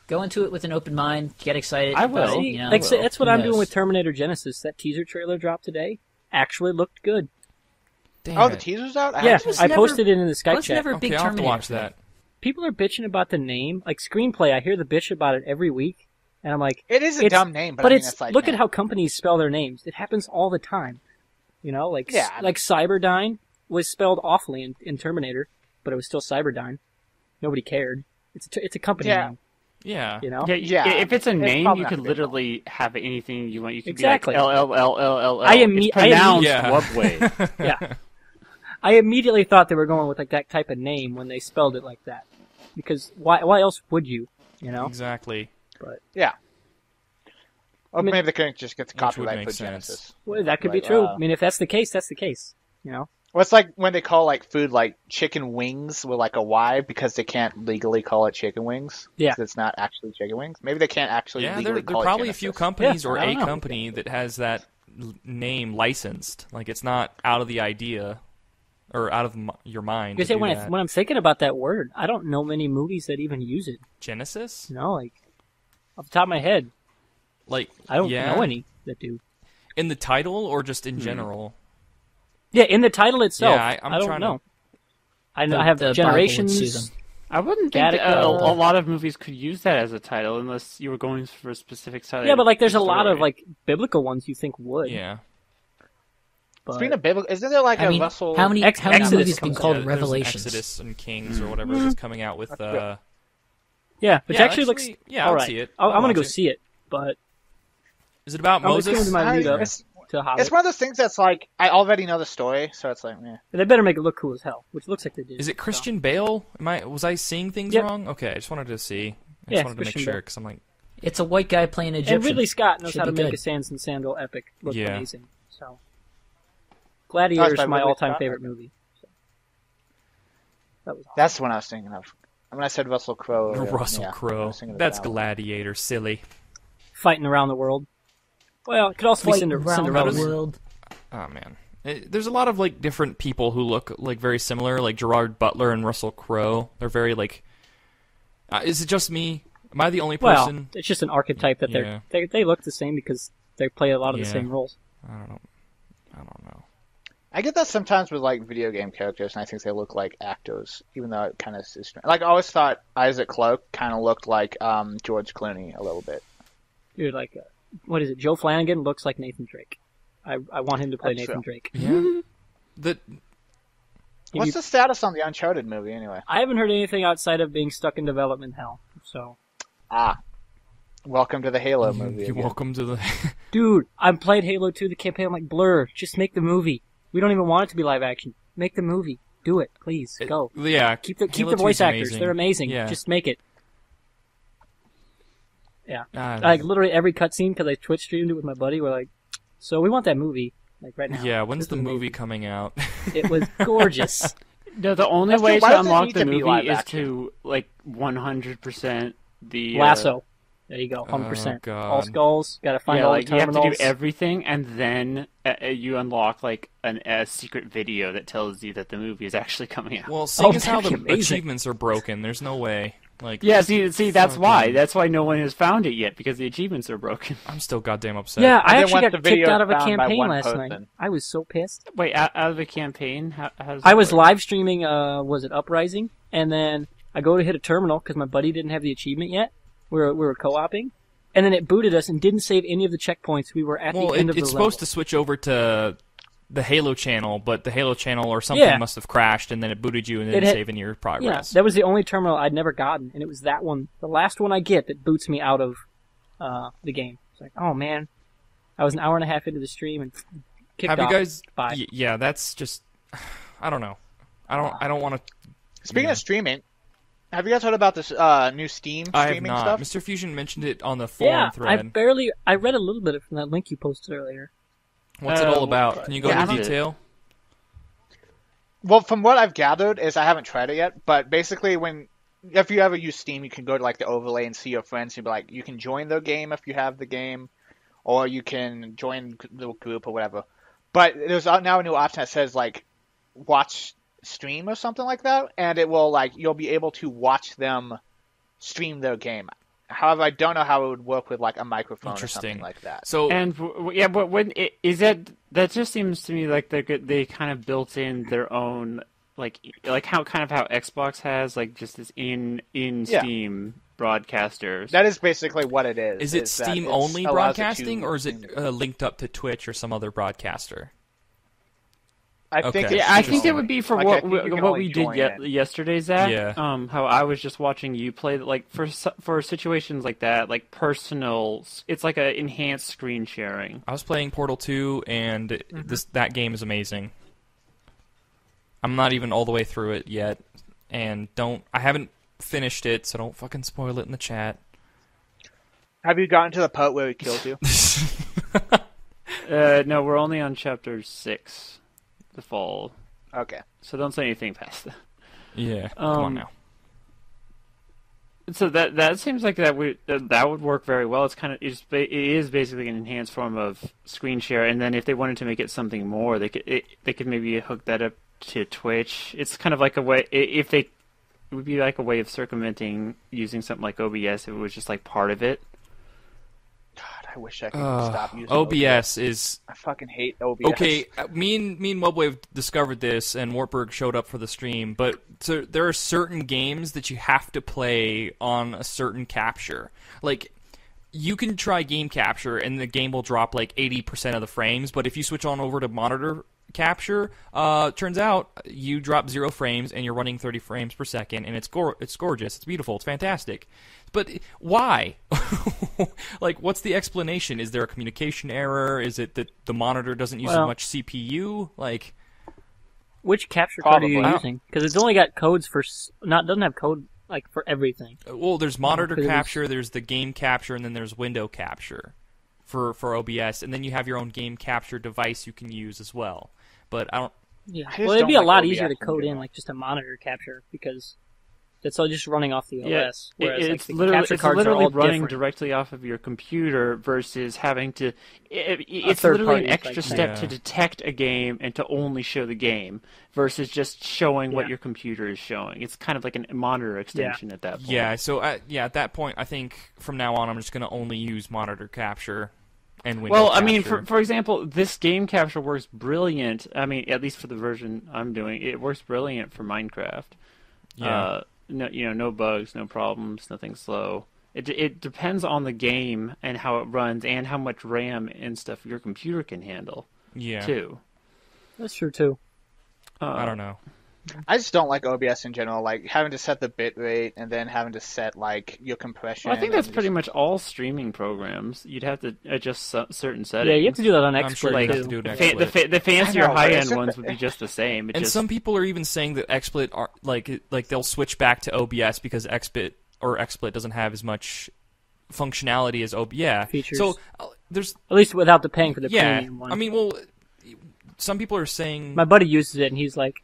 S1: Go into it with an open mind. Get excited.
S5: I will.
S1: but,
S3: See,
S1: you know,
S3: like, that's what
S1: who
S3: I'm doing
S1: knows?
S3: with Terminator Genesis. That teaser trailer dropped today. Actually looked good.
S2: Damn
S4: Oh,
S2: it.
S4: the teaser's out?
S3: Yeah,
S1: was
S3: I
S1: never-
S3: posted it in the Skype
S1: was
S3: chat.
S1: never a big
S2: Okay, I'll have to
S1: Terminator
S2: watch
S1: fan.
S2: that.
S3: People are bitching about the name. Like Screenplay, I hear the bitch about it every week, and I'm like,
S4: It is a
S3: It's-
S4: dumb name, but I mean,
S3: it's
S4: it's like,
S3: look
S4: man.
S3: at how companies spell their names. It happens all the time. You know, like
S4: Yeah.
S3: like Cyberdyne was spelled awfully in Terminator, but it was still Cyberdyne. Nobody cared. It's a company
S4: Yeah.
S3: name.
S2: Yeah.
S3: You know.
S4: Yeah,
S5: if it's a name,
S4: probably
S5: you
S4: not
S5: could
S4: a big
S5: literally have anything you want. You could
S3: Exactly.
S5: be like LLLLLL.
S3: I
S5: It's pronounced
S2: Yeah.
S5: Wubwave.
S3: Yeah. I immediately thought they were going with like that type of name when they spelled it like that, because why else would you? You know.
S2: Exactly.
S4: Yeah. Or
S3: I mean-
S4: maybe they couldn't just get the
S2: Which would
S4: copyright
S2: make
S4: for
S2: sense.
S4: Genesis.
S3: Well, that could
S4: Like,
S3: be true. I mean, if that's the case, that's the case. You know.
S4: Well, it's like when they call like food like chicken wings with like a Y because they can't legally call it chicken wings.
S3: Yeah.
S4: 'Cause it's not actually chicken wings. Maybe they can't actually
S2: Yeah,
S4: legally
S2: there
S4: call
S2: are
S4: it
S2: probably a few
S4: Genesis.
S2: companies
S3: Yeah,
S2: or
S3: I
S2: a
S3: don't know.
S2: company that has that name licensed. Like it's not out of the idea or out of your mind.
S3: Because
S2: to do
S3: when
S2: that.
S3: I'm thinking about that word, I don't know many movies that even use it.
S2: Genesis,
S3: You know, like off the top of my head,
S2: like
S3: I don't
S2: yeah,
S3: know any that do.
S2: in the title or just in general.
S3: Yeah, in the title itself,
S2: Yeah, I'm
S3: I don't
S2: trying
S3: know.
S2: to-
S3: I
S1: The-
S3: have
S1: the Bible would sue
S3: Generations.
S1: them.
S5: I wouldn't think that
S3: Gattaca.
S5: a lot of movies could use that as a title unless you were going for a specific title.
S3: Yeah, but like there's a lot of
S5: story.
S3: like biblical ones you think would.
S2: Yeah,
S3: But
S4: Speaking of biblical, isn't there like
S1: I
S4: a
S1: mean,
S4: Russell?
S1: how many
S3: Exodus
S1: movies been
S3: comes
S1: called
S2: yeah, there's
S1: Revelations?
S2: Exodus and Kings or whatever that's coming out with.
S3: yeah, which
S2: Yeah,
S3: actually looks
S2: yeah,
S3: all
S2: I'll
S3: right.
S2: see it.
S3: I'm
S2: I'll
S3: gonna go
S2: watch it.
S3: see it, but
S2: Is it about
S3: I'm just
S2: Moses?
S3: going to my lead up
S4: It's,
S3: to Hobbit.
S4: it's one of those things that's like I already know the story, so it's like, eh.
S3: They better make it look cool as hell, which looks like they did.
S2: Is it Christian Bale? Was I seeing things
S3: Yep.
S2: wrong? Okay, I just wanted to see. I
S3: Yeah,
S2: just wanted to make
S3: Christian
S2: sure
S3: Bale.
S2: because I'm like,
S1: It's a white guy playing Egyptian.
S3: And Ridley Scott knows
S1: Should
S3: how to
S1: be
S3: make
S1: good.
S3: a Sands and Sandal epic look
S2: Yeah.
S3: amazing. So,
S4: Oh,
S3: Gladiator
S4: it's by
S3: is my
S4: Ridley
S3: all-time
S4: Scott?
S3: favorite movie. So. That was awesome.
S4: That's the one I was thinking of. When I said Russell Crowe.
S2: Russell
S4: I
S2: Crowe.
S4: was thinking of
S2: That's
S4: that one.
S2: Gladiator, silly.
S3: Fighting around the world. Well, it could also be
S1: Fighting around
S3: Cinderella.
S1: the world.
S2: Oh man, there's a lot of like different people who look like very similar, like Gerard Butler and Russell Crowe. They're very like. Is it just me? Am I the only
S3: Well,
S2: person?
S3: it's just an archetype that
S2: Yeah.
S3: they look the same because they play a lot of the
S2: Yeah.
S3: same roles.
S2: I don't know.
S4: I get that sometimes with like video game characters, and I think they look like actors, even though it kind of is. Like I always thought Isaac Clarke kind of looked like George Clooney a little bit.
S3: Dude, like, what is it? Joe Flanagan looks like Nathan Drake. I want him to play
S4: That's
S3: Nathan
S4: true.
S3: Drake.
S2: Yeah. The
S4: What's the status on the Uncharted movie anyway?
S3: I haven't heard anything outside of being stuck in development hell. So,
S4: Welcome to the Halo movie.
S2: You're
S4: again.
S2: welcome to the.
S3: dude, I played Halo 2, the campaign. I'm like, Blur, just make the movie. We don't even want it to be live action. Make the movie. Do it, please. Go.
S2: Yeah.
S3: Keep the
S2: Halo
S3: voice
S2: 2's
S3: actors.
S2: amazing.
S3: They're amazing.
S2: Yeah.
S3: Just make it. Yeah.
S2: I don't
S3: Like
S2: know.
S3: literally every cutscene, because I Twitch streamed it with my buddy. We're like, so we want that movie, like right now.
S2: Yeah. When's
S3: This
S2: the
S3: is
S2: movie
S3: amazing.
S2: coming out?
S3: It was gorgeous.
S5: No, the only
S4: That's
S5: way
S4: true. Why
S5: to
S4: does it
S5: unlock
S4: need
S5: the
S4: to be
S5: movie
S4: live
S5: is
S4: action?
S5: to like 100% the
S3: Lasso. There you go, 100%.
S2: God.
S3: All skulls. Got to find
S5: Yeah,
S3: all
S5: like
S3: the
S5: you have to
S3: terminals.
S5: do everything, and then you unlock like a secret video that tells you that the movie is actually coming out.
S2: Well, seeing as how
S3: that'd
S2: the
S3: be amazing.
S2: achievements are broken, there's no way. Like.
S5: Yeah, see, that's
S2: Fucking-
S5: why. That's why no one has found it yet, because the achievements are broken.
S2: I'm still goddamn upset.
S3: Yeah, I
S4: then
S3: actually
S4: once
S3: got
S4: the
S3: kicked
S4: video
S3: out of a
S4: is found by
S3: campaign
S4: one
S3: last
S4: person.
S3: night. I was so pissed.
S5: Wait, out of the campaign? How does
S3: I
S5: that
S3: was
S5: work?
S3: live streaming, was it Uprising? And then I go to hit a terminal because my buddy didn't have the achievement yet. We were co-oping. And then it booted us and didn't save any of the checkpoints. We were at
S2: Well,
S3: the end of the
S2: it's
S3: level.
S2: supposed to switch over to the Halo channel, but the Halo channel or something
S3: Yeah.
S2: must have crashed, and then it booted you and
S3: It
S2: didn't
S3: had-
S2: save any of your
S3: Yeah,
S2: progress.
S3: that was the only terminal I'd never gotten, and it was that one, the last one I get that boots me out of the game. It's like, oh man, I was an hour and a half into the stream and kicked
S2: Have
S3: off.
S2: you guys?
S3: Bye.
S2: Yeah, that's just. I don't know. I don't want to.
S4: Speaking
S2: Yeah.
S4: of streaming, have you guys heard about this new Steam
S2: I have
S4: streaming
S2: not.
S4: stuff?
S2: Mr. Fusion mentioned it on the forum
S3: Yeah,
S2: thread.
S3: I read a little bit from that link you posted earlier.
S2: What's it all about? Can you go
S5: yeah,
S2: into
S5: I-
S2: detail?
S4: Well, from what I've gathered is I haven't tried it yet, but basically if you ever use Steam, you can go to like the overlay and see your friends and be like, you can join the game if you have the game, or you can join the group or whatever. But there's now a new option that says like watch stream or something like that, and it will like you'll be able to watch them stream their game. However, I don't know how it would work with like a microphone or something
S2: Interesting.
S4: like that.
S2: So
S5: And yeah, but when is that just seems to me like they kind of built in their own like how Xbox has like just this in
S4: Yeah.
S5: Steam broadcasters.
S4: That is basically what it is.
S2: is it
S4: that
S2: Steam
S4: it
S2: only
S4: allows it
S2: broadcasting,
S4: to-
S2: or is it linked up to Twitch or some other broadcaster?
S4: I think
S2: Okay.
S4: it's
S5: Yeah, I
S4: Steam
S5: think that
S4: only.
S5: would be for
S4: Like, I think you can
S5: what
S4: only
S5: we did
S4: join it.
S5: yesterday, Zach.
S2: Yeah.
S5: How I was just watching you play, like for situations like that, like personal. It's like a enhanced screen sharing.
S2: I was playing Portal 2, and that game is amazing. I'm not even all the way through it yet, and I haven't finished it, so don't fucking spoil it in the chat.
S4: Have you gotten to the part where he kills you?
S5: No, we're only on chapter 6, the fall.
S4: Okay.
S5: So don't say anything past that.
S2: Yeah, come on now.
S5: So that seems like that would work very well. It's kind of it is basically an enhanced form of screen share, and then if they wanted to make it something more, they could maybe hook that up to Twitch. It's kind of like a way it would be like a way of circumventing using something like OBS if it was just like part of it.
S4: God, I wish I could stop using
S2: OBS is
S4: I fucking hate OBS.
S2: okay. Me and Wubwave discovered this, and Wartburg showed up for the stream. But so there are certain games that you have to play on a certain capture. Like you can try game capture, and the game will drop like 80% of the frames. But if you switch on over to monitor capture, turns out you drop 0 frames, and you're running 30 frames per second, and it's gorgeous, it's beautiful, it's fantastic. But why? Like, what's the explanation? Is there a communication error? Is it that the monitor doesn't use as much CPU? Like,
S3: Which capture card are you
S4: Probably.
S3: using? Because it's only got codes for doesn't have code like for everything.
S2: well, there's monitor
S3: 'cause it was-
S2: capture, there's the game capture, and then there's window capture for OBS, and then you have your own game capture device you can use as well. But I don't.
S3: Yeah.
S4: I just
S3: Well, it'd be
S4: don't
S3: a
S4: like
S3: lot
S4: OBS
S3: easier to
S4: in
S3: code in
S4: general.
S3: like just a monitor capture because it's all just running off the
S5: Yeah,
S3: OS. Whereas like,
S5: it's
S3: the
S5: literally,
S3: capture
S5: it's
S3: cards are
S5: literally
S3: all
S5: running
S3: different.
S5: directly off of your computer versus having to. It's
S3: third
S5: literally an
S3: party
S5: extra
S3: type thing.
S5: step
S2: Yeah.
S5: to detect a game and to only show the game versus just showing what
S3: Yeah.
S5: your computer is showing. It's kind of like a monitor extension at that point.
S2: Yeah, so at that point, I think from now on, I'm just going to only use monitor capture and window
S5: Well,
S2: capture.
S5: I mean, for example, this game capture works brilliant. I mean, at least for the version I'm doing, it works brilliant for Minecraft.
S2: Yeah.
S5: No bugs, no problems, nothing slow. It depends on the game and how it runs and how much RAM and stuff your computer can handle
S2: yeah.
S5: too.
S3: That's true too.
S2: I don't know.
S4: I just don't like OBS in general. Like having to set the bit rate and then having to set like your compression.
S5: Well, I think that's
S4: and
S5: pretty
S4: just-
S5: much all streaming programs. You'd have to adjust certain settings.
S3: Yeah, you have to do that on
S2: I'm
S3: XSplit
S2: sure you
S3: too.
S2: have to do it
S5: The,
S2: on
S5: fa- the,
S2: XSplit.
S5: fa- the fancier
S4: I know, but
S5: high-end
S4: it's-
S5: ones would be just the same.
S2: And some people are even saying that XSplit are like they'll switch back to OBS because XSplit doesn't have as much functionality as OBS. Yeah.
S3: Features.
S2: So there's
S3: At least without the paying for the
S2: yeah.
S3: premium one.
S2: I mean, well, some people are saying
S3: my buddy uses it and he's like,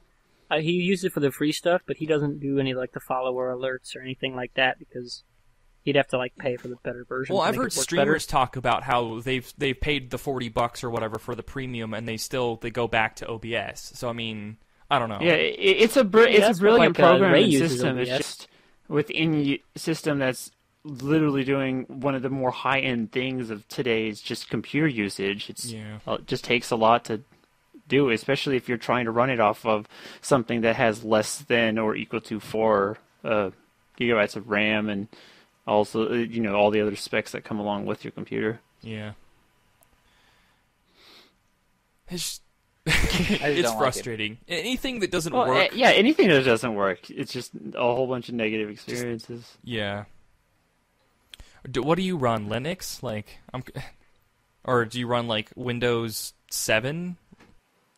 S3: he uses it for the free stuff, but he doesn't do any like the follower alerts or anything like that because he'd have to like pay for the better version.
S2: Well,
S3: to
S2: I've
S3: make
S2: heard
S3: it work
S2: streamers talk about how they've paid the $40 or whatever for the premium, and they go back to OBS. So I mean, I don't know.
S5: Yeah, it's a
S3: that's what,
S5: brilliant
S3: like, Ray
S5: programming
S3: uses
S5: system.
S3: OBS.
S5: It's just within system that's literally doing one of the more high-end things of today's just computer usage. It just takes a lot to do, especially if you're trying to run it off of something that has less than or equal to 4 gigabytes of RAM and also all the other specs that come along with your computer.
S2: Yeah. It's
S4: don't like it.
S2: frustrating. Anything that doesn't
S5: Well,
S2: work.
S5: yeah, anything that doesn't work, it's just a whole bunch of negative experiences.
S2: Yeah. What do you run? Linux? Or do you run like Windows 7?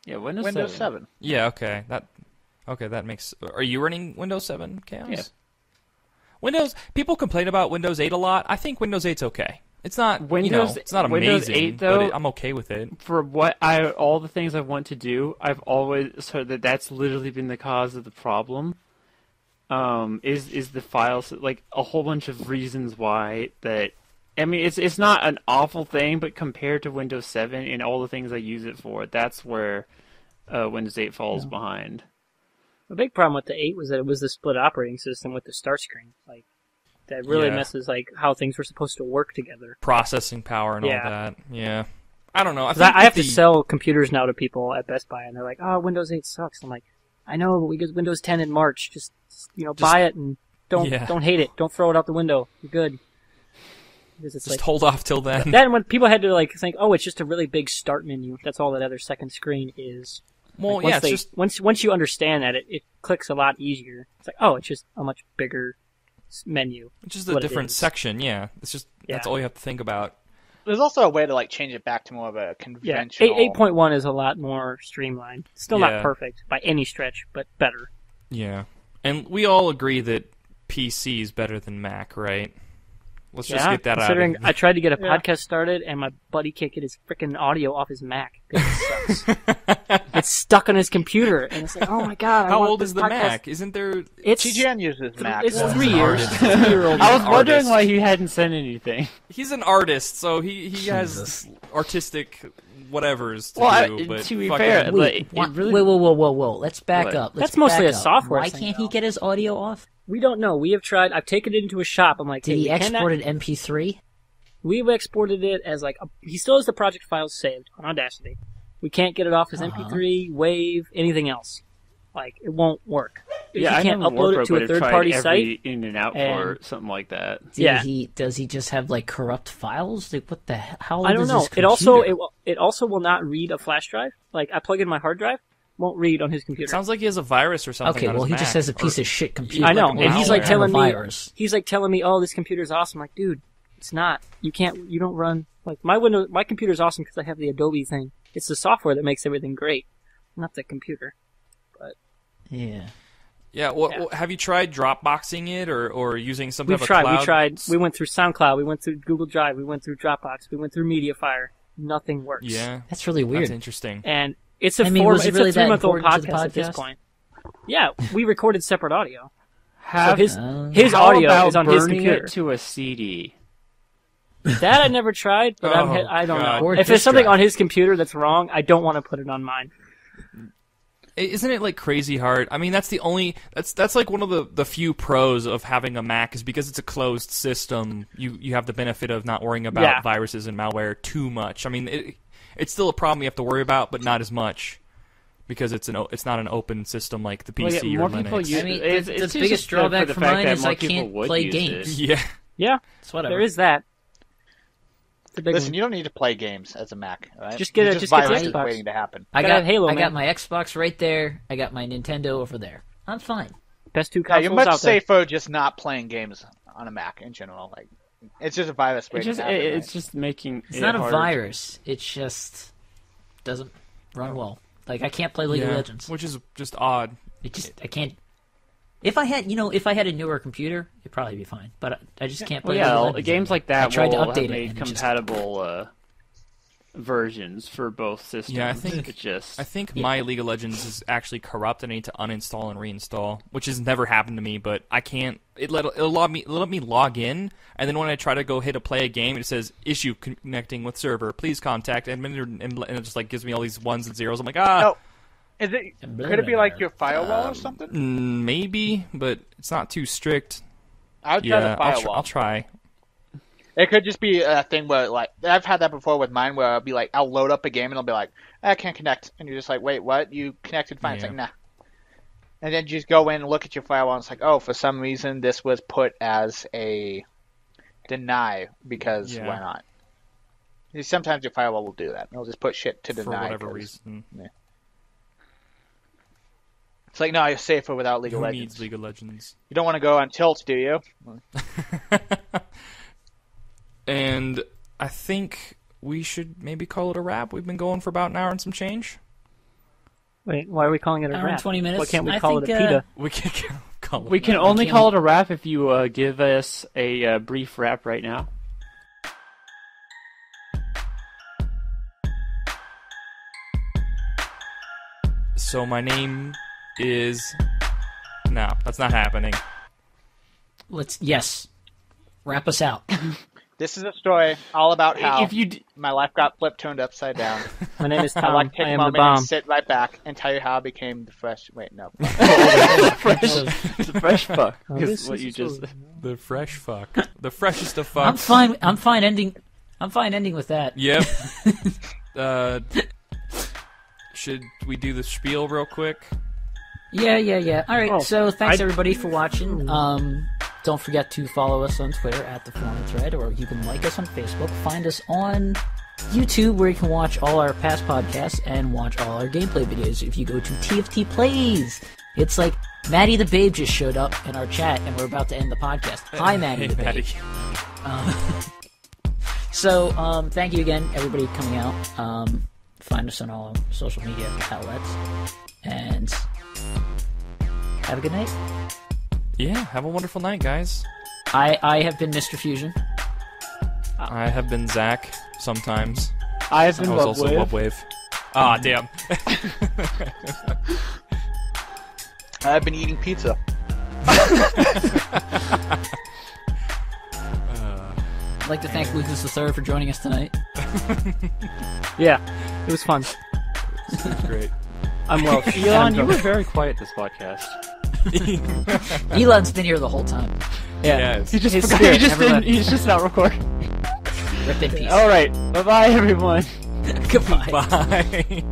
S5: Yeah,
S4: Windows 7.
S2: Yeah. Okay. That makes. Are you running Windows 7, Chaos?
S5: Yeah.
S2: Windows. People complain about Windows 8 a lot. I think Windows 8's okay. It's not. It's not
S5: Windows
S2: amazing.
S5: 8 though,
S2: but I'm okay with it.
S5: For all the things I want to do, I've always heard that's literally been the cause of the problem. Is the files, like a whole bunch of reasons why that. I mean, it's not an awful thing, but compared to Windows 7 and all the things I use it for, that's where Windows 8 falls behind.
S3: The big problem with the 8 was that it was the split operating system with the start screen. Like that really
S2: Yeah.
S3: messes like how things were supposed to work together.
S2: Processing power and all
S3: Yeah.
S2: that. Yeah. I don't know.
S3: 'Cause I have to sell computers now to people at Best Buy, and they're like, "Oh, Windows 8 sucks." I'm like, "I know, but we get Windows 10 in March. Just buy it and don't hate it. Don't throw it out the window. You're good." Because it's
S2: Just
S3: like,
S2: hold off till then.
S3: then when people had to like think, "Oh, it's just a really big start menu. That's all that other second screen is."
S2: Well,
S3: Like,
S2: yeah,
S3: once
S2: it's just
S3: once you understand that, it clicks a lot easier. It's like, oh, it's just a much bigger menu.
S2: a
S3: what it
S2: different
S3: is.
S2: section. Yeah, it's just that's
S3: Yeah.
S2: all you have to think about.
S4: There's also a way to like change it back to more of a
S3: Yeah,
S4: conventional.
S3: 8.1 is a lot more streamlined. Still
S2: Yeah.
S3: not perfect by any stretch, but better.
S2: Yeah, and we all agree that PC is better than Mac, right? Let's just get that out.
S3: Considering
S2: Of
S3: I tried to get a podcast started and my buddy can't get his freaking audio off his Mac. It sucks. It's stuck on his computer, and it's like, oh my god!
S2: How old is the Mac? Isn't there?
S3: It's
S4: TGN uses Mac.
S3: It's
S4: so-
S3: 3 years.
S2: Artist.
S3: 3-year-old.
S5: I was wondering
S2: Artist.
S5: why he hadn't sent anything.
S2: He's an artist, so he has
S1: Jesus.
S2: artistic whatevers to
S5: Well,
S2: do. But
S5: to be
S2: fucking-
S5: fair,
S1: Wait,
S5: like, it really-
S1: whoa. Let's back
S5: What?
S1: up. Let's
S3: That's mostly
S1: back
S3: a
S1: up.
S3: software
S1: Why
S3: thing,
S1: can't he
S3: though.
S1: get his audio off?
S3: We don't know. We have tried. I've taken it into a shop. I'm like,
S1: Did
S3: hey,
S1: he
S3: we
S1: export
S3: cannot-
S1: it MP3?
S3: We've exported it as like he still has the project files saved on Audacity. We can't get it off as MP3, Wave, anything else. Like it won't work.
S5: Yeah,
S3: you
S5: I
S3: can't
S5: know
S3: upload it to a
S5: Warpro, but
S3: third
S5: I've
S3: party
S5: tried
S3: site.
S5: every in and out for
S3: and-
S5: something like that.
S1: Does he just have like corrupt files? Like what the how old
S3: I don't
S1: is
S3: know.
S1: his
S3: It also
S1: computer?
S3: it also will not read a flash drive. Like I plug in my hard drive, won't read on his computer.
S2: It sounds like he has a virus or something.
S1: Okay,
S2: on
S1: well
S2: his
S1: he
S2: Mac,
S1: just has a piece
S2: or-
S1: of shit computer.
S3: I know,
S2: like a
S3: and he's
S2: malware.
S3: like telling me,
S1: virus.
S3: he's like telling me, "Oh, this computer's awesome." I'm like, dude, it's not. You don't run like my computer's awesome because I have the Adobe thing. It's the software that makes everything great, not the computer.
S1: Yeah.
S2: Yeah. Well, have you tried Dropboxing it or using some
S3: We've
S2: type
S3: tried.
S2: of cloud?
S3: We tried. We went through SoundCloud. We went through Google Drive. We went through Dropbox. We went through MediaFire. Nothing works.
S2: Yeah,
S1: That's really weird.
S2: that's interesting.
S3: And It's a
S1: I mean, was it
S3: it's
S1: really
S3: a
S1: that
S3: 3-month-old
S1: important to the
S3: podcast at this
S1: podcast?
S3: point. Yeah, we recorded separate audio.
S5: Have
S3: His
S5: how
S3: audio
S5: about
S3: is on his
S5: burning
S3: computer.
S5: it to a CD?
S3: That I never tried, but
S2: Oh,
S3: I don't
S2: God.
S3: know.
S1: Or
S3: If there's
S1: disk
S3: something
S1: drive.
S3: on his computer that's wrong, I don't want to put it on mine.
S2: Isn't it like crazy hard? I mean, that's like one of the few pros of having a Mac is because it's a closed system. You have the benefit of not worrying about
S3: Yeah.
S2: viruses and malware too much. I mean, it's still a problem you have to worry about, but not as much because it's not an open system like the
S5: Well,
S2: PC
S5: yeah,
S2: or
S5: more people
S2: Linux.
S5: use
S1: I mean,
S5: it's
S1: the
S5: just
S1: biggest
S5: for
S1: drawback
S5: the
S1: for
S5: fact
S1: mine
S5: that
S1: is
S5: more
S1: I
S5: people
S1: can't
S5: would
S1: play
S5: use
S1: games.
S5: it.
S2: Yeah,
S3: Yeah,
S1: It's whatever.
S3: there is that. It's a big
S4: Listen,
S3: one.
S4: you don't need to play games as a Mac, all right?
S3: Just get
S4: It's
S3: a- just get the
S4: viruses
S3: Xbox.
S4: waiting to happen.
S1: I
S3: Gotta
S1: got
S3: have Halo,
S1: I
S3: man.
S1: got my Xbox right there. I got my Nintendo over there. I'm fine.
S3: Best two
S4: Yeah,
S3: consoles
S4: you're much
S3: out there.
S4: safer just not playing games on a Mac in general. Like, it's just a virus
S5: It's
S4: waiting
S5: just
S4: to happen.
S5: it's
S4: right?
S5: just making
S1: It's
S5: it
S1: not a
S5: hard.
S1: virus. It just doesn't run well. Like I can't play League of
S2: Yeah,
S1: Legends.
S2: which is just odd.
S1: I can't. If I had a newer computer, it'd probably be fine. But I just can't
S5: Well,
S1: play. League of
S5: yeah,
S1: Legends
S5: games
S1: anymore.
S5: like that
S1: I tried
S5: will
S1: to update
S5: have
S1: it,
S5: made
S1: and it just-
S5: compatible versions for both systems.
S2: Yeah, I think-
S5: It just
S2: I think
S1: Yeah.
S2: my League of Legends is actually corrupt. I need to uninstall and reinstall, which has never happened to me. But I can't. It'll let me log in, and then when I try to go play a game, it says issue connecting with server. Please contact admin, and it just like gives me all these ones and zeros. I'm like,
S4: No. Is it? Could it be like your firewall or something?
S2: maybe, but it's not too strict.
S4: I would try
S2: Yeah,
S4: the firewall.
S2: I'll try.
S4: It could just be a thing where, like, I've had that before with mine, where I'll load up a game and it'll be like, I can't connect, and you're just like, wait, what? You connected fine? It's
S2: Yeah.
S4: like, nah. And then you just go in and look at your firewall, and it's like, oh, for some reason this was put as a deny because
S2: Yeah.
S4: why not? Sometimes your firewall will do that. It'll just put shit to
S2: For
S4: deny
S2: whatever
S4: 'cause
S2: reason.
S4: It's like, no, you're safer without League of
S2: Who
S4: Legends.
S2: needs League of Legends?
S4: You don't want to go on tilt, do you?
S2: And I think we should maybe call it a wrap. We've been going for about an hour and some change.
S3: Wait, why are we calling it a
S1: Hour and
S3: wrap?
S1: 20 minutes?
S3: Why can't we
S1: I
S3: call it a
S1: think,
S3: pita?
S2: We can call it.
S5: we can only call it a wrap if you give us a brief wrap right now.
S2: So my name is. No, that's not happening.
S1: Yes. Wrap us out.
S4: This is a story all about how
S5: If you
S4: my life got flipped, turned upside down.
S3: My name is
S4: I
S3: Tom.
S4: like to take
S3: I
S4: a
S3: am the
S4: moment
S3: bomb.
S4: and sit right back and tell you how I became the fresh. Wait, no.
S5: it's a fresh fuck is
S3: this
S5: what
S3: is
S5: you just
S3: so-
S2: The fresh fuck. The freshest of fucks.
S1: I'm fine ending with that.
S2: Yep. Should we do the spiel real quick?
S1: Yeah. All right.
S3: Oh,
S1: So thanks everybody for watching. Don't forget to follow us on Twitter at the Forum Thread, or you can like us on Facebook. Find us on YouTube, where you can watch all our past podcasts and watch all our gameplay videos. If you go to TFT Plays, it's like Maddie the Babe just showed up in our chat, and we're about to end the podcast. Hi, Maddie
S2: Hey,
S1: the
S2: Maddie.
S1: Babe. So thank you again, everybody coming out. Find us on all social media outlets, and have a good night.
S2: Yeah, have a wonderful night, guys.
S1: I have been Mr. Fusion.
S2: I have been Zach sometimes.
S5: I have been
S2: I was also
S5: Wubwave.
S2: Wubwave. Ah, damn.
S4: I've been eating pizza.
S1: I'd like to thank Lucas III for joining us tonight.
S3: Yeah, it was fun.
S2: Great.
S3: I'm Welsh.
S5: Elon, you were very quiet this podcast.
S1: Elon's been here the whole time.
S2: Yes.
S5: He just
S3: His
S5: forgot.
S3: spirit
S5: He just
S3: never
S5: didn't.
S3: left.
S5: He's just not recording.
S1: Rip in peace.
S5: All right. Bye bye, everyone.
S1: Goodbye.
S2: Bye.